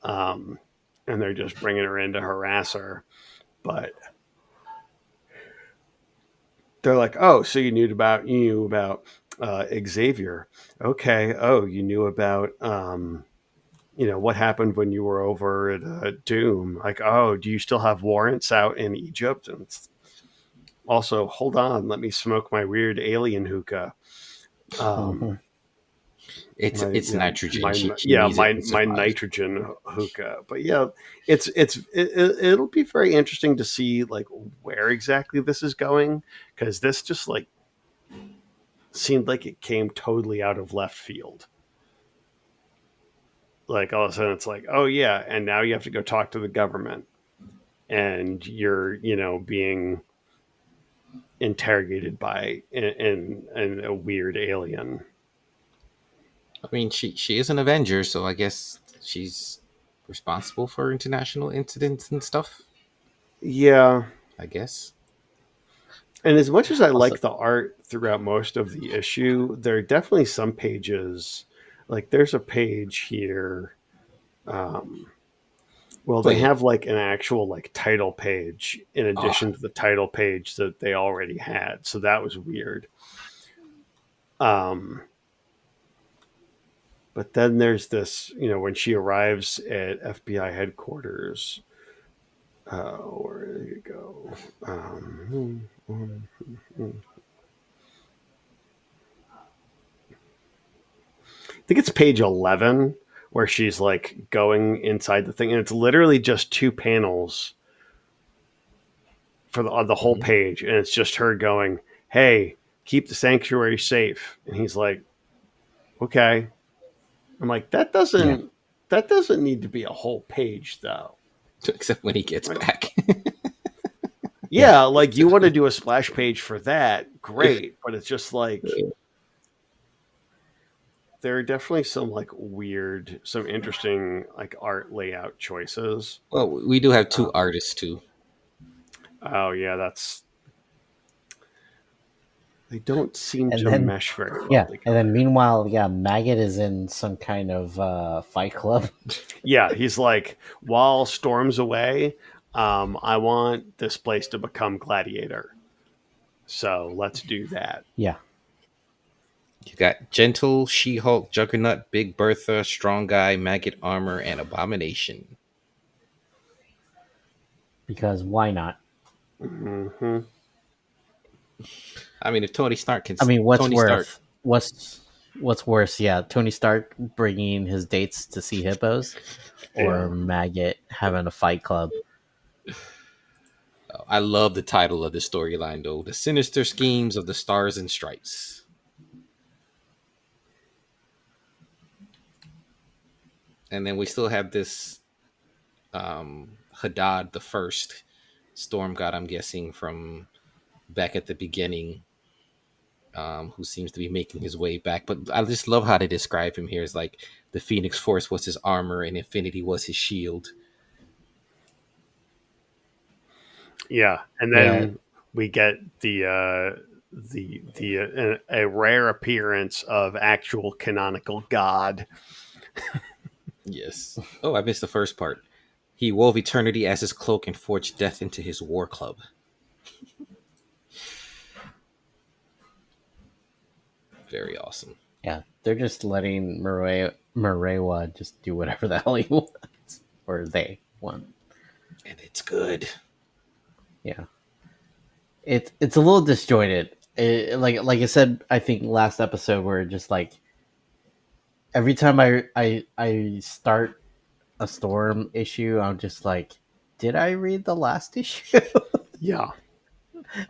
And they're just bringing her in to harass her. But they're like, oh, so you knew about Xavier. Okay. Oh, you knew about, what happened when you were over at Doom. Like, oh, do you still have warrants out in Egypt? And also, hold on, let me smoke my weird alien hookah. It's nitrogen. My nitrogen hookah. But yeah, it'll be very interesting to see like where exactly this is going, because this just like seemed like it came totally out of left field. Like all of a sudden it's like, oh yeah, and now you have to go talk to the government, and you're being interrogated by a weird alien. I mean, she is an Avenger, so I guess she's responsible for international incidents and stuff. Yeah, I guess. And as much as I like the art throughout most of the issue, there are definitely some pages. Like there's a page here. They have like an actual like title page in addition to the title page that they already had. So that was weird. But then there's this, when she arrives at FBI headquarters. Where did you go? think it's page 11 where she's like going inside the thing, and it's literally just 2 panels for the whole page, and it's just her going, "Hey, keep the sanctuary safe," and he's like, "Okay." I'm like, that doesn't need to be a whole page though. Except when he gets back. Yeah, like you want to do a splash page for that, great, but it's just like there are definitely some like weird, some interesting like art layout choices. Well, we do have 2 artists too. Oh yeah, they don't seem And to then- mesh very well. Yeah, together. and then meanwhile, Maggot is in some kind of fight club. Yeah, he's like, while Storm's away, I want this place to become Gladiator. So let's do that. Yeah, You got Gentle, She-Hulk, Juggernaut, Big Bertha, Strong Guy, Maggot Armor, and Abomination. because why not? Mm-hmm. I mean, if Tony Stark can... I mean, what's Tony worth? Stark, What's worse? Yeah, Tony Stark bringing his dates to see hippos, or Maggot having a fight club. I love the title of the storyline, though. The Sinister Schemes of the Stars and Stripes. And then we still have this Hadad the First, Storm God, I'm guessing, from back at the beginning, who seems to be making his way back. But I just love how they describe him here. It's like the Phoenix Force was his armor and Infinity was his shield. Yeah, and then we get a rare appearance of actual canonical God. Yes. Oh, I missed the first part. He wove eternity as his cloak and forged death into his war club. Very awesome. Yeah, they're just letting Marewa just do whatever the hell he wants, or they want. And it's good. Yeah, it's a little disjointed. Like I said, I think last episode, where just like every time I start a Storm issue, I'm just like, did I read the last issue? Yeah.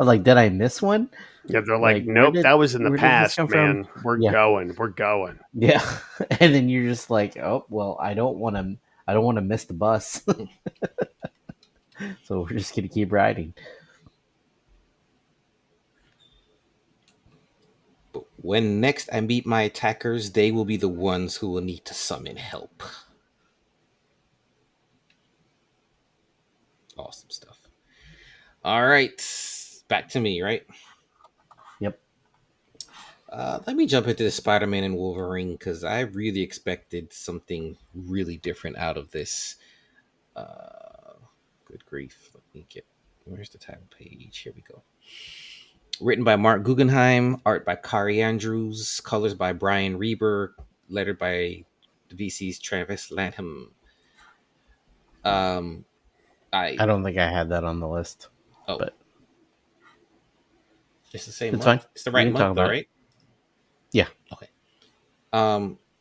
I'm like, did I miss one? Yeah, they're like, Like, nope, that was in the where did this past, come man. from? We're Yeah. going. Yeah, and then you're just like, oh well, I don't want to miss the bus, so we're just gonna keep riding. But when next I meet my attackers, they will be the ones who will need to summon help. Awesome stuff. All right, back to me, right? Yep. Let me jump into the Spider-Man and Wolverine, because I really expected something really different out of this. Good grief. Let me get... Where's the title page? Here we go. Written by Mark Guggenheim, art by Kari Andrews, colors by Brian Reber, lettered by the VC's Travis Lanham. I don't think I had that on the list. Oh, but it's the same it's month. fine. It's the We right can talk month, though, about it. right? Yeah. Okay.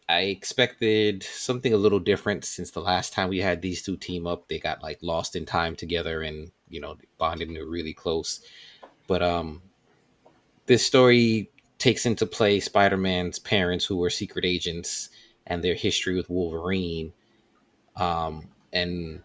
I expected something a little different, since the last time we had these two team up, they got like lost in time together and, bonded and they're really close. But this story takes into play Spider-Man's parents, who were secret agents, and their history with Wolverine. And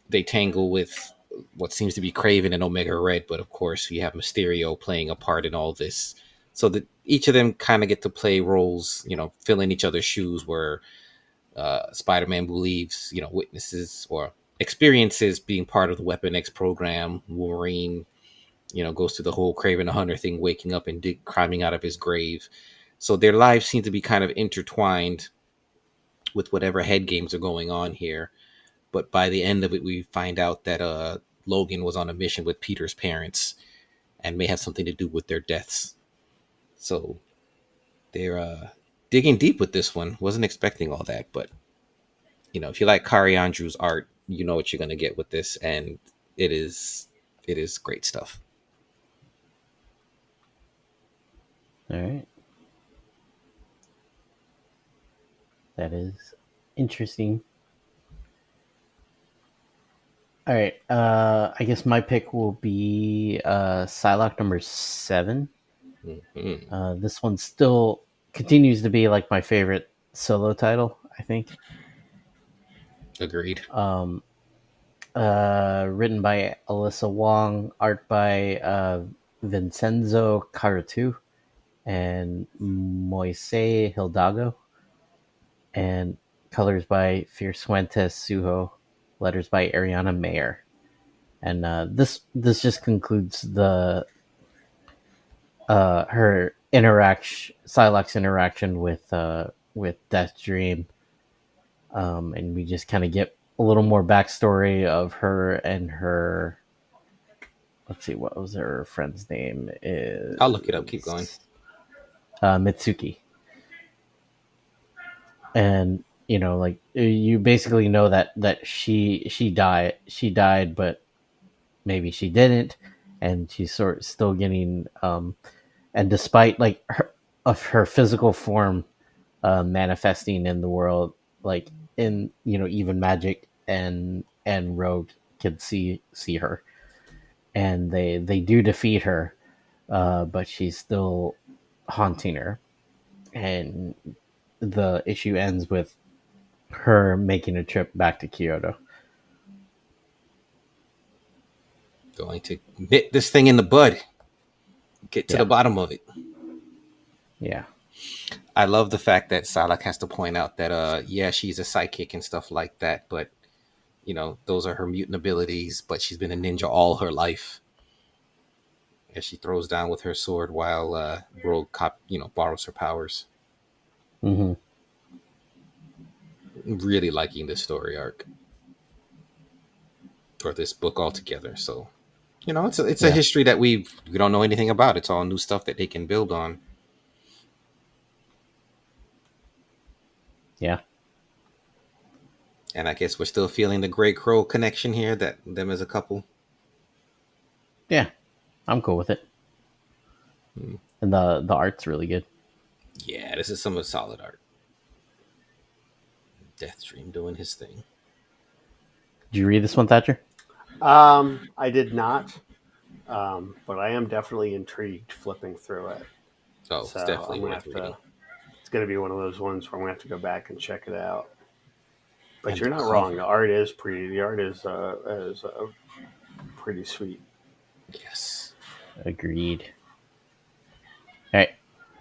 they tangle with what seems to be Kraven and Omega Red, but of course we have Mysterio playing a part in all this. So that each of them kind of get to play roles, fill in each other's shoes, where Spider-Man believes, witnesses or experiences being part of the Weapon X program. Wolverine, goes through the whole Kraven the Hunter thing, waking up and climbing out of his grave. So their lives seem to be kind of intertwined with whatever head games are going on here. But by the end of it, we find out that Logan was on a mission with Peter's parents and may have something to do with their deaths. So they're digging deep with this one. Wasn't expecting all that, but if you like Kari Andrews' art, you know what you're going to get with this, and it is great stuff. All right. That is interesting. All right. I guess my pick will be Psylocke number 7. Mhm. This one still continues to be like my favorite solo title, I think. Agreed. Written by Alyssa Wong, art by Vincenzo Caratu and Moise Hidalgo, and colors by Fierfuentes Suho, letters by Ariana Mayer. And this just concludes the her interaction, Psylocke's interaction with Death Dream, and we just kind of get a little more backstory of her and her. Let's see, what was her friend's name? Is I'll look it up. Keep going. Mitsuki. And like you basically know that she died, but maybe she didn't, and she's sort of still getting and despite like her physical form manifesting in the world, like in even Magik and Rogue can see her, and they do defeat her, but she's still haunting her, and the issue ends with her making a trip back to Kyoto. Going to nip this thing in the bud. Get to the bottom of it. Yeah. I love the fact that Psylocke has to point out that yeah, she's a psychic and stuff like that, but those are her mutant abilities, but she's been a ninja all her life. As she throws down with her sword while Rogue borrows her powers. Mm-hmm. Really liking this story arc. Or this book altogether. So, it's a history that we don't know anything about. It's all new stuff that they can build on. Yeah. And I guess we're still feeling the Grey Crow connection here, that them as a couple. Yeah. I'm cool with it. And the art's really good. Yeah, this is some solid art. Deathstream doing his thing. Did you read this one, Thatcher? I did not, but I am definitely intrigued flipping through it. Oh, so it's definitely worth reading. It's going to be one of those ones where I'm going to have to go back and check it out. But and you're not wrong. The art is pretty. The art is pretty sweet. Yes. Agreed. All right,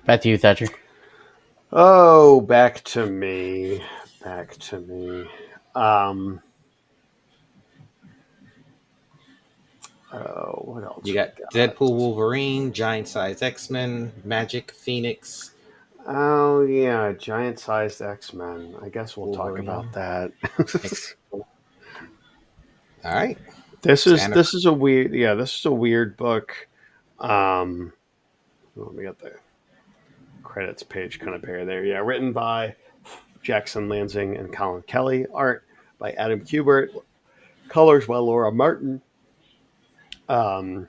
back to you, Thatcher. Oh, back to me. Back to me. What else? You got Deadpool, Wolverine, Giant-Sized X-Men, Magik, Phoenix. Oh yeah, Giant-Sized X-Men. I guess we'll Wolverine. Talk about that. All right. This is a weird book. Let me get the credits page kind of there. Yeah, written by Jackson Lansing and Colin Kelly. Art by Adam Kubert. Colors by Laura Martin. And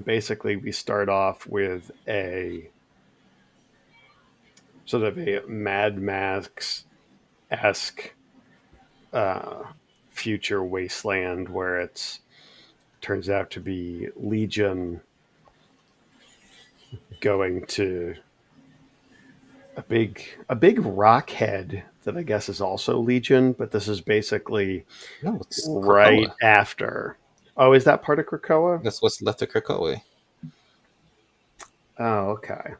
basically we start off with a sort of a Mad Max-esque future wasteland where it turns out to be Legion going to a big rock head that I guess is also Legion, but this is basically right after. Oh, is that part of Krakoa? That's what's left of Krakoa. Oh, okay.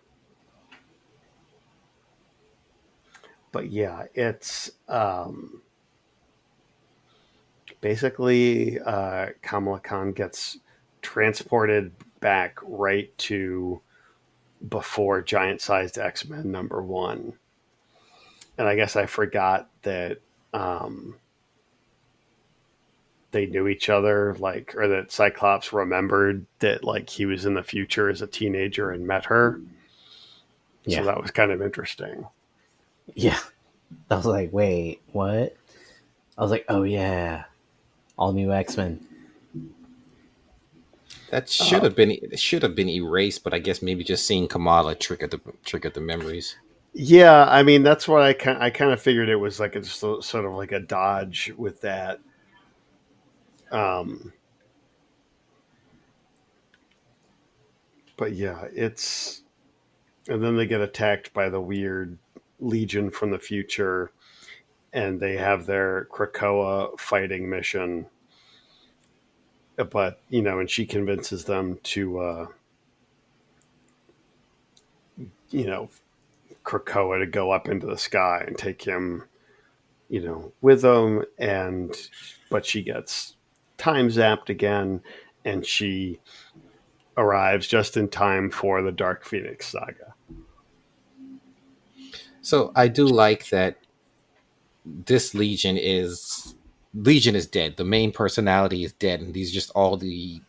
But yeah, it's basically Kamala Khan gets transported back right to before Giant-Sized X-Men #1. And I guess I forgot that they knew each other, or that Cyclops remembered that he was in the future as a teenager and met her. Yeah. So that was kind of interesting. Yeah. I was like, wait, what? I was like, oh yeah. All new X-Men. That should have been erased, but I guess maybe just seeing Kamala triggered the memories. Yeah, I mean that's what I kind of figured it was like it's sort of like a dodge with that. Um, but yeah, it's and then they get attacked by the weird Legion from the future, and they have their Krakoa fighting mission. But and she convinces them to, you know, Krakoa to go up into the sky and take him, with them. But she gets time zapped again, and she arrives just in time for the Dark Phoenix saga. So I do like that this Legion is dead. The main personality is dead, and these are just all the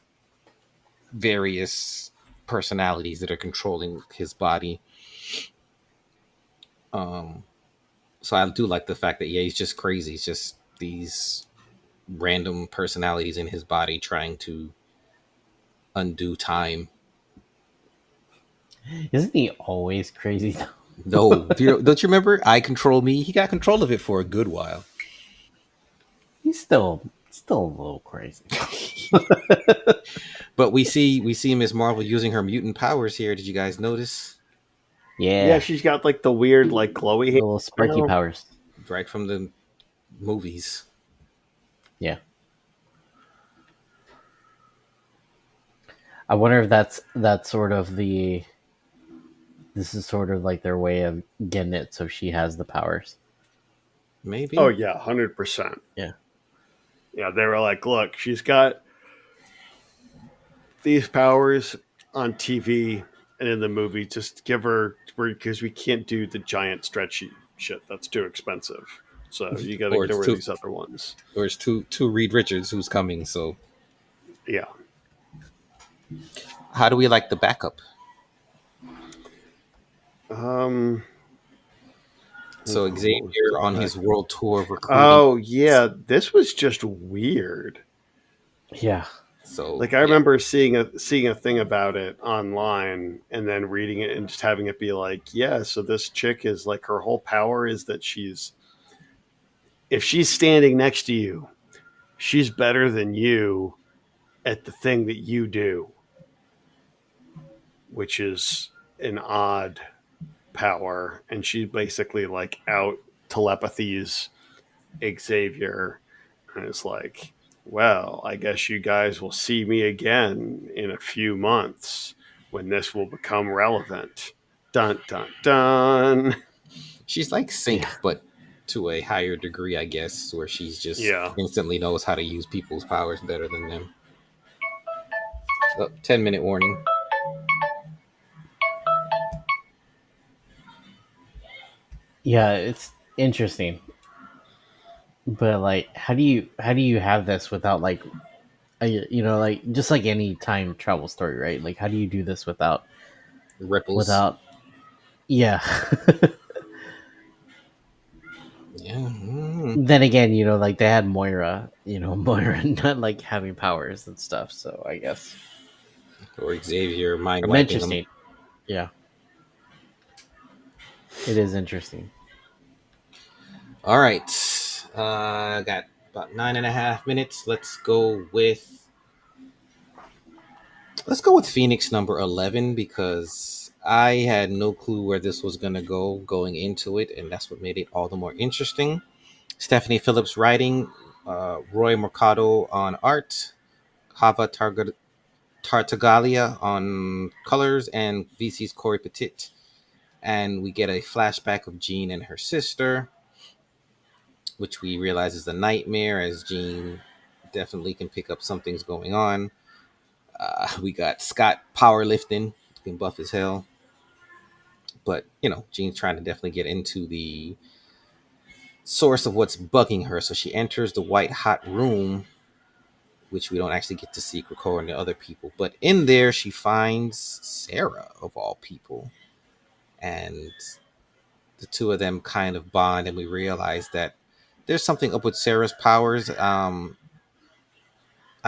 various personalities that are controlling his body. Um, so I do like the fact that he's just crazy. It's just these random personalities in his body trying to undo time. Isn't he always crazy though? No, don't you remember? I Control Me. He got control of it for a good while. He's still a little crazy. But we see Miss Marvel using her mutant powers here. Did you guys notice? Yeah, Yeah, she's got like the weird like glowy hair. little sparky powers. Right from the movies. Yeah. I wonder if that's sort of this is sort of like their way of getting it so she has the powers. Maybe. Oh yeah, 100%. Yeah. Yeah, they were like, look, she's got these powers on TV and in the movie. Just give her, because we can't do the giant stretchy shit. That's too expensive. So you got to Or give it's her too, these other ones. or it's two Reed Richards who's coming. So Yeah. how do we like the backup? Um. So Xavier on his world tour of recruiting. Oh yeah, this was just weird. Yeah. So Like I remember seeing a thing about it online and then reading it and just having it be like, yeah, so this chick is like her whole power is that if she's standing next to you, she's better than you at the thing that you do, which is an odd power, and she basically like out telepathies Xavier, and it's like, well, I guess you guys will see me again in a few months when this will become relevant. Dun dun dun. she's like Sync, Yeah. but to a higher degree, I guess, where she's just Yeah. instantly knows how to use people's powers better than them. 10-minute warning. Yeah, it's interesting. But like how do you have this without like like just like any time travel story, right? Like how do you do this Ripples. without yeah. Yeah. Then again, like they had Moira, Moira not like having powers and stuff, so I guess Or Xavier mind I'm wiping them. interesting. Yeah. It is interesting. All right. Got about 9.5 minutes. Let's go with Phoenix number 11 because I had no clue where this was going to go going into it, and that's what made it all the more interesting. Stephanie Phillips writing, Roy Mercado on art, Hava Tartaglia on colors, and VC's Corey Petit. And we get a flashback of Jean and her sister, which we realize is a nightmare, as Jean definitely can pick up something's going on. We got Scott powerlifting, looking buff as hell. But, Jean's trying to definitely get into the source of what's bugging her. So she enters the white hot room, which we don't actually get to see Krakoa and the other people. But in there, she finds Sarah, of all people. And the two of them kind of bond, and we realize that there's something up with Sarah's powers. I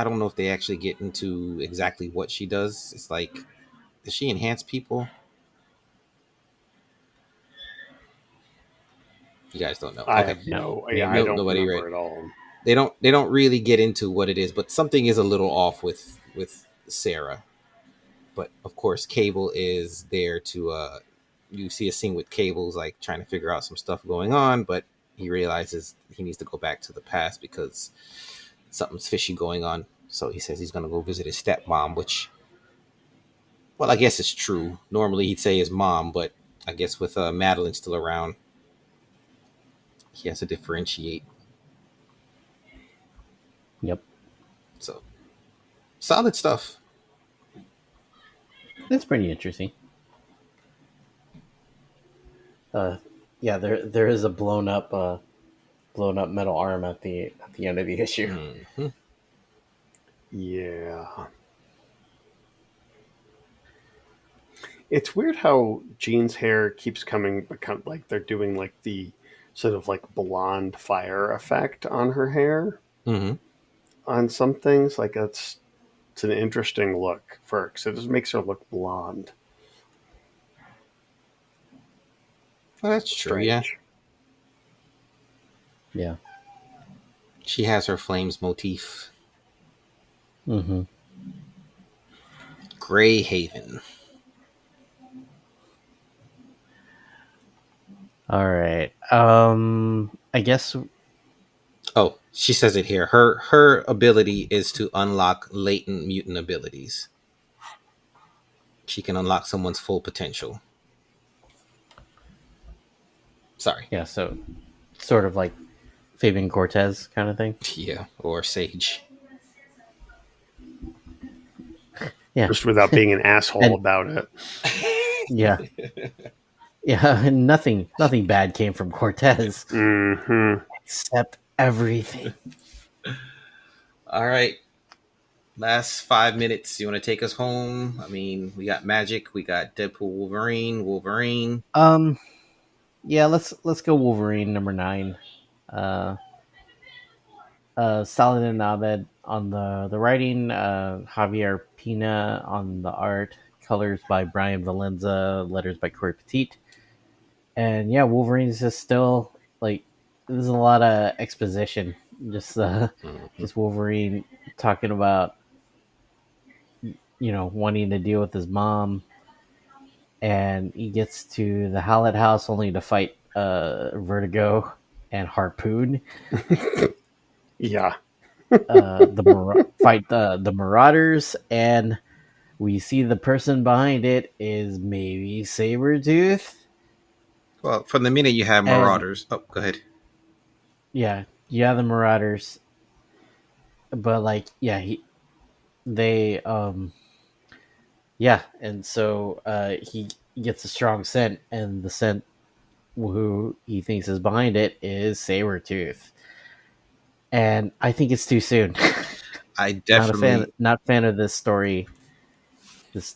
don't know if they actually get into exactly what she does. It's like, does she enhance people? You guys don't know. I Okay. have no. No, Yeah, I don't nobody, remember right? at all. They don't really get into what it is, but something is a little off with Sarah. But of course, Cable is there to. You see a scene with Cable's like trying to figure out some stuff going on, but he realizes he needs to go back to the past because something's fishy going on. So he says he's going to go visit his stepmom, which, well, I guess it's true. Normally he'd say his mom, but I guess with Madeline still around, he has to differentiate. Yep. So solid stuff. It's pretty interesting. Yeah, there is a blown up metal arm at the end of the issue. Mm-hmm. Yeah. It's weird how Jean's hair keeps become like they're doing like the sort of like blonde fire effect on her hair Mm-hmm. on some things. Like it's an interesting look for her because it just makes her look blonde. Well, that's true. Yeah, Strange. Yeah. she has her flames motif. Mm-hmm. Grey Haven. All right. I guess. Oh, she says it here. Her ability is to unlock latent mutant abilities. She can unlock someone's full potential. Sorry. Yeah. So, sort of like Fabian Cortez kind of thing. Yeah, or Sage. Yeah. Just without being an asshole And- about it. Yeah. Yeah. Nothing bad came from Cortez Mm-hmm. except everything. All right. Last 5 minutes. You want to take us home? I mean, we got Magik, we got Deadpool, Wolverine. Yeah. Let's go Wolverine number 9. Saladin Ahmed on the writing, Javier Pina on the art, colors by Brian Valenza, letters by Corey Petit. And yeah, Wolverine is just still like there's a lot of exposition. Just just Wolverine talking about wanting to deal with his mom, and he gets to the Hallett house only to fight Vertigo and Harpoon. Yeah. Fight the Marauders, and we see the person behind it is maybe Sabretooth. Well, from the minute you have Marauders. Oh, go ahead. Yeah, the Marauders. But like, yeah, and so he gets a strong scent, and the scent who he thinks is behind it is Sabretooth. And I think it's too soon. I definitely not a fan of this story.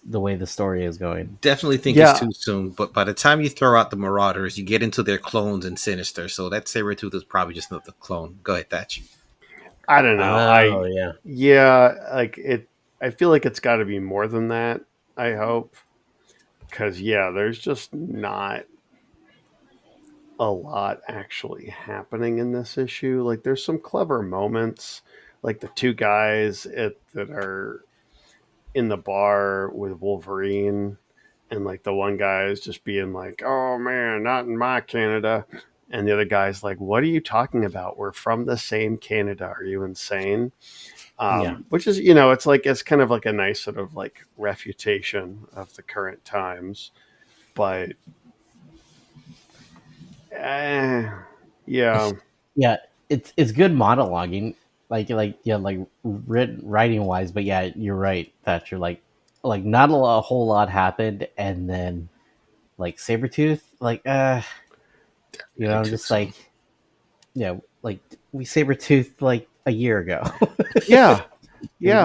The way the story is going. definitely think Yeah. it's too soon, but by the time you throw out the Marauders, you get into their clones and Sinister, so that Sabretooth is probably just not the clone. Go ahead, Thatch. I don't know. Yeah. Yeah, like it. I feel like it's got to be more than that. I hope, because there's just not a lot actually happening in this issue. Like, there's some clever moments, like the two guys that are in the bar with Wolverine, and like the one guy is just being like, "Oh man, not in my Canada," and the other guy's like, "What are you talking about? We're from the same Canada. Are you insane?" Which is, it's kind of like a nice sort of like refutation of the current times, but yeah, Yeah, it's good monologuing, like writing wise. But yeah, you're right, Thatcher. Like not a whole lot happened, and then like Sabretooth, like just like like we Sabretooth like a year ago. yeah,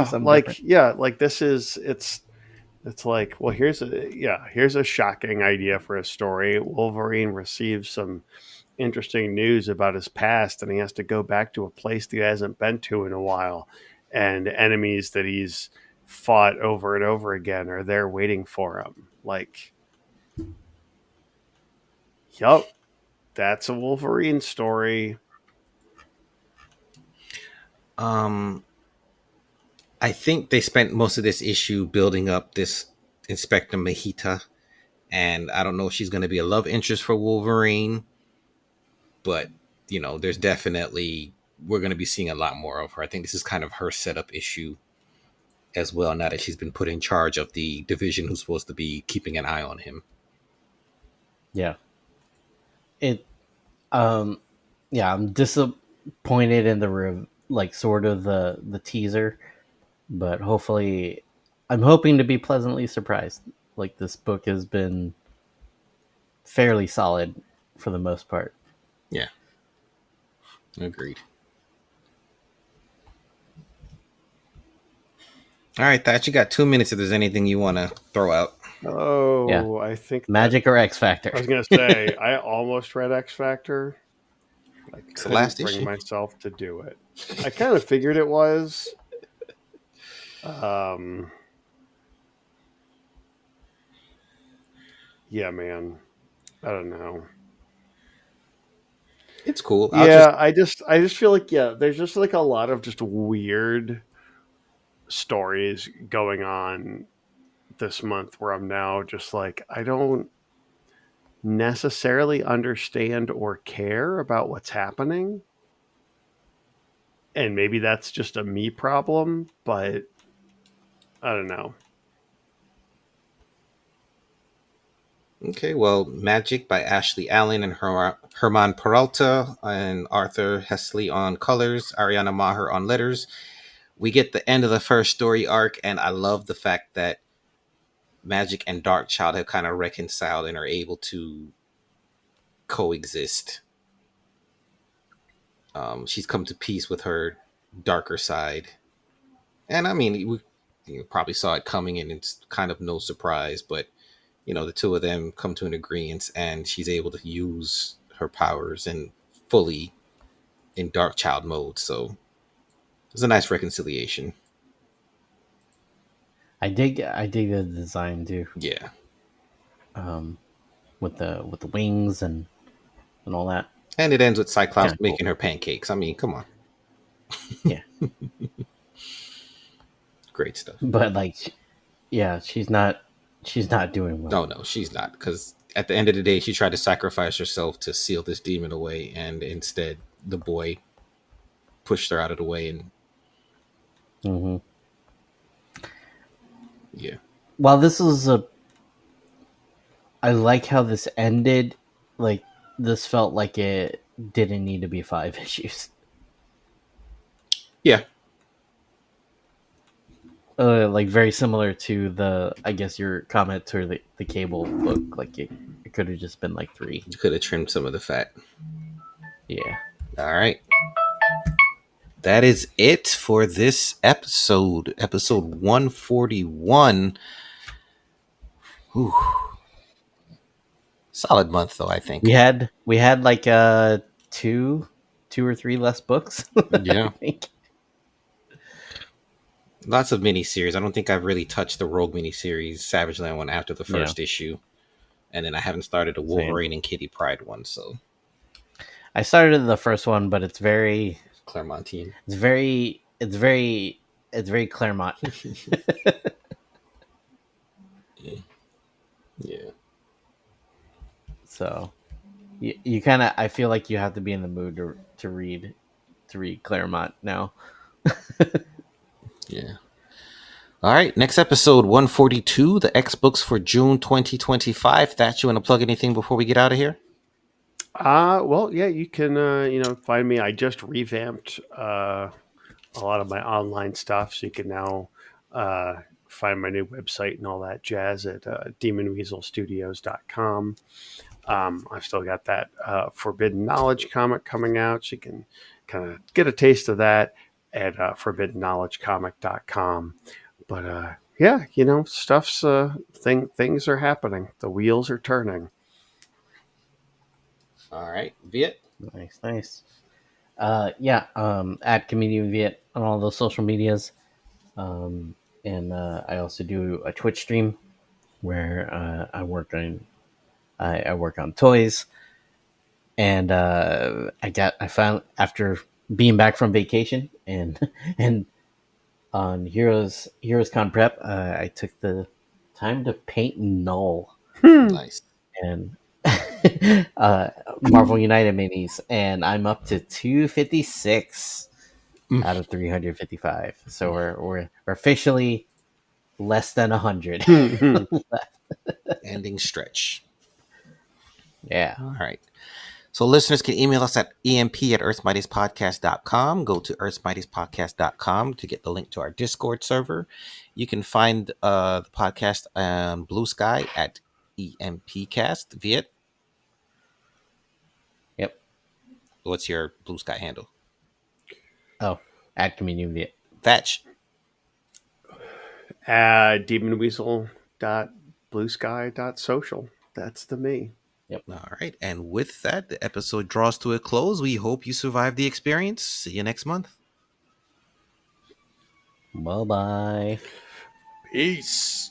something like different. like this is it's like, well, here's a shocking idea for a story. Wolverine receives some interesting news about his past, and he has to go back to a place that he hasn't been to in a while, and enemies that he's fought over and over again are there waiting for him. Like, yup. That's a Wolverine story. I think they spent most of this issue building up this Inspector Mahita, and I don't know if she's going to be a love interest for Wolverine, but there's definitely we're going to be seeing a lot more of her. I think this is kind of her setup issue as well. Now that she's been put in charge of the division, who's supposed to be keeping an eye on him. Yeah. It. Yeah, I'm disappointed in the sort of the teaser, but hopefully, I'm hoping to be pleasantly surprised. Like, this book has been fairly solid for the most part. Yeah, agreed. All right, Thatch, you got 2 minutes if there's anything you want to throw out. Oh, Yeah. I think Magik or X Factor. I was going to say, I almost read X Factor. I It's the couldn't last bring issue. myself to do it. I kind of figured it was. Yeah, man. I don't know. It's cool. I just feel like there's just like a lot of just weird stories going on this month where I'm now just like I don't necessarily understand or care about what's happening. And maybe that's just a me problem, but I don't know. Okay, well, Magik by Ashley Allen and Herman Peralta and Arthur Hesley on colors, Ariana Maher on letters. We get the end of the first story arc, and I love the fact that Magik and Darkchild have kind of reconciled and are able to coexist. She's come to peace with her darker side. And I mean, you probably saw it coming, and it's kind of no surprise, but the two of them come to an agreement, and she's able to use her powers and fully in Darkchild mode. So it's a nice reconciliation. I dig the design too. Yeah. With the wings and all that. And it ends with Cyclops Cool. making her pancakes. I mean, come on. Yeah. Great stuff. But she's not doing well. No, she's not. Because at the end of the day, she tried to sacrifice herself to seal this demon away, and instead the boy pushed her out of the way. And yeah. Well, this is I like how this ended. Like, this felt like it didn't need to be 5 issues. Yeah. Like, very similar to I guess your comment to the Cable book. Like, it could have just been like 3. You could have trimmed some of the fat. Yeah. All right. That is it for this episode 141. Whew. Solid month, though, I think. We had like 2 or 3 less books. Yeah. I think. Lots of miniseries. I don't think I've really touched the Rogue miniseries, Savage Land one, after the first issue. And then I haven't started the Wolverine and Kitty Pryde one, so. I started the first one, but it's very Claremontine. It's very Claremont. Yeah. So you kind of, I feel like you have to be in the mood to read Claremont now. Yeah. All right. Next episode 142, the X books for June 2025. That, you want to plug anything before we get out of here? Well, yeah, you can, find me. I just revamped a lot of my online stuff, so you can now find my new website and all that jazz at demonweaselstudios.com. I've still got that Forbidden Knowledge comic coming out, so you can kind of get a taste of that at forbiddenknowledgecomic.com. But stuff's things are happening. The wheels are turning. All right, Viet. Nice. At Comedian Viet on all those social medias. And I also do a Twitch stream where I work on toys. and I found after being back from vacation and and on Heroes Con Prep, I took the time to paint Null Nice. and Marvel United minis, and I'm up to 256 out of 355. So we're officially less than 100 left. Ending stretch. Yeah. All right. So listeners can email us at emp@earthmightiespodcast.com. Go to earthmightiespodcast.com to get the link to our Discord server. You can find the podcast on Blue Sky at EMPcast. Viet, Yep. what's your Blue Sky handle? Oh, at Communion Viet. Thatch. demonweasel.bluesky.social. That's the me. All right. And with that, the episode draws to a close. We hope you survived the experience. See you next month. Bye-bye. Peace.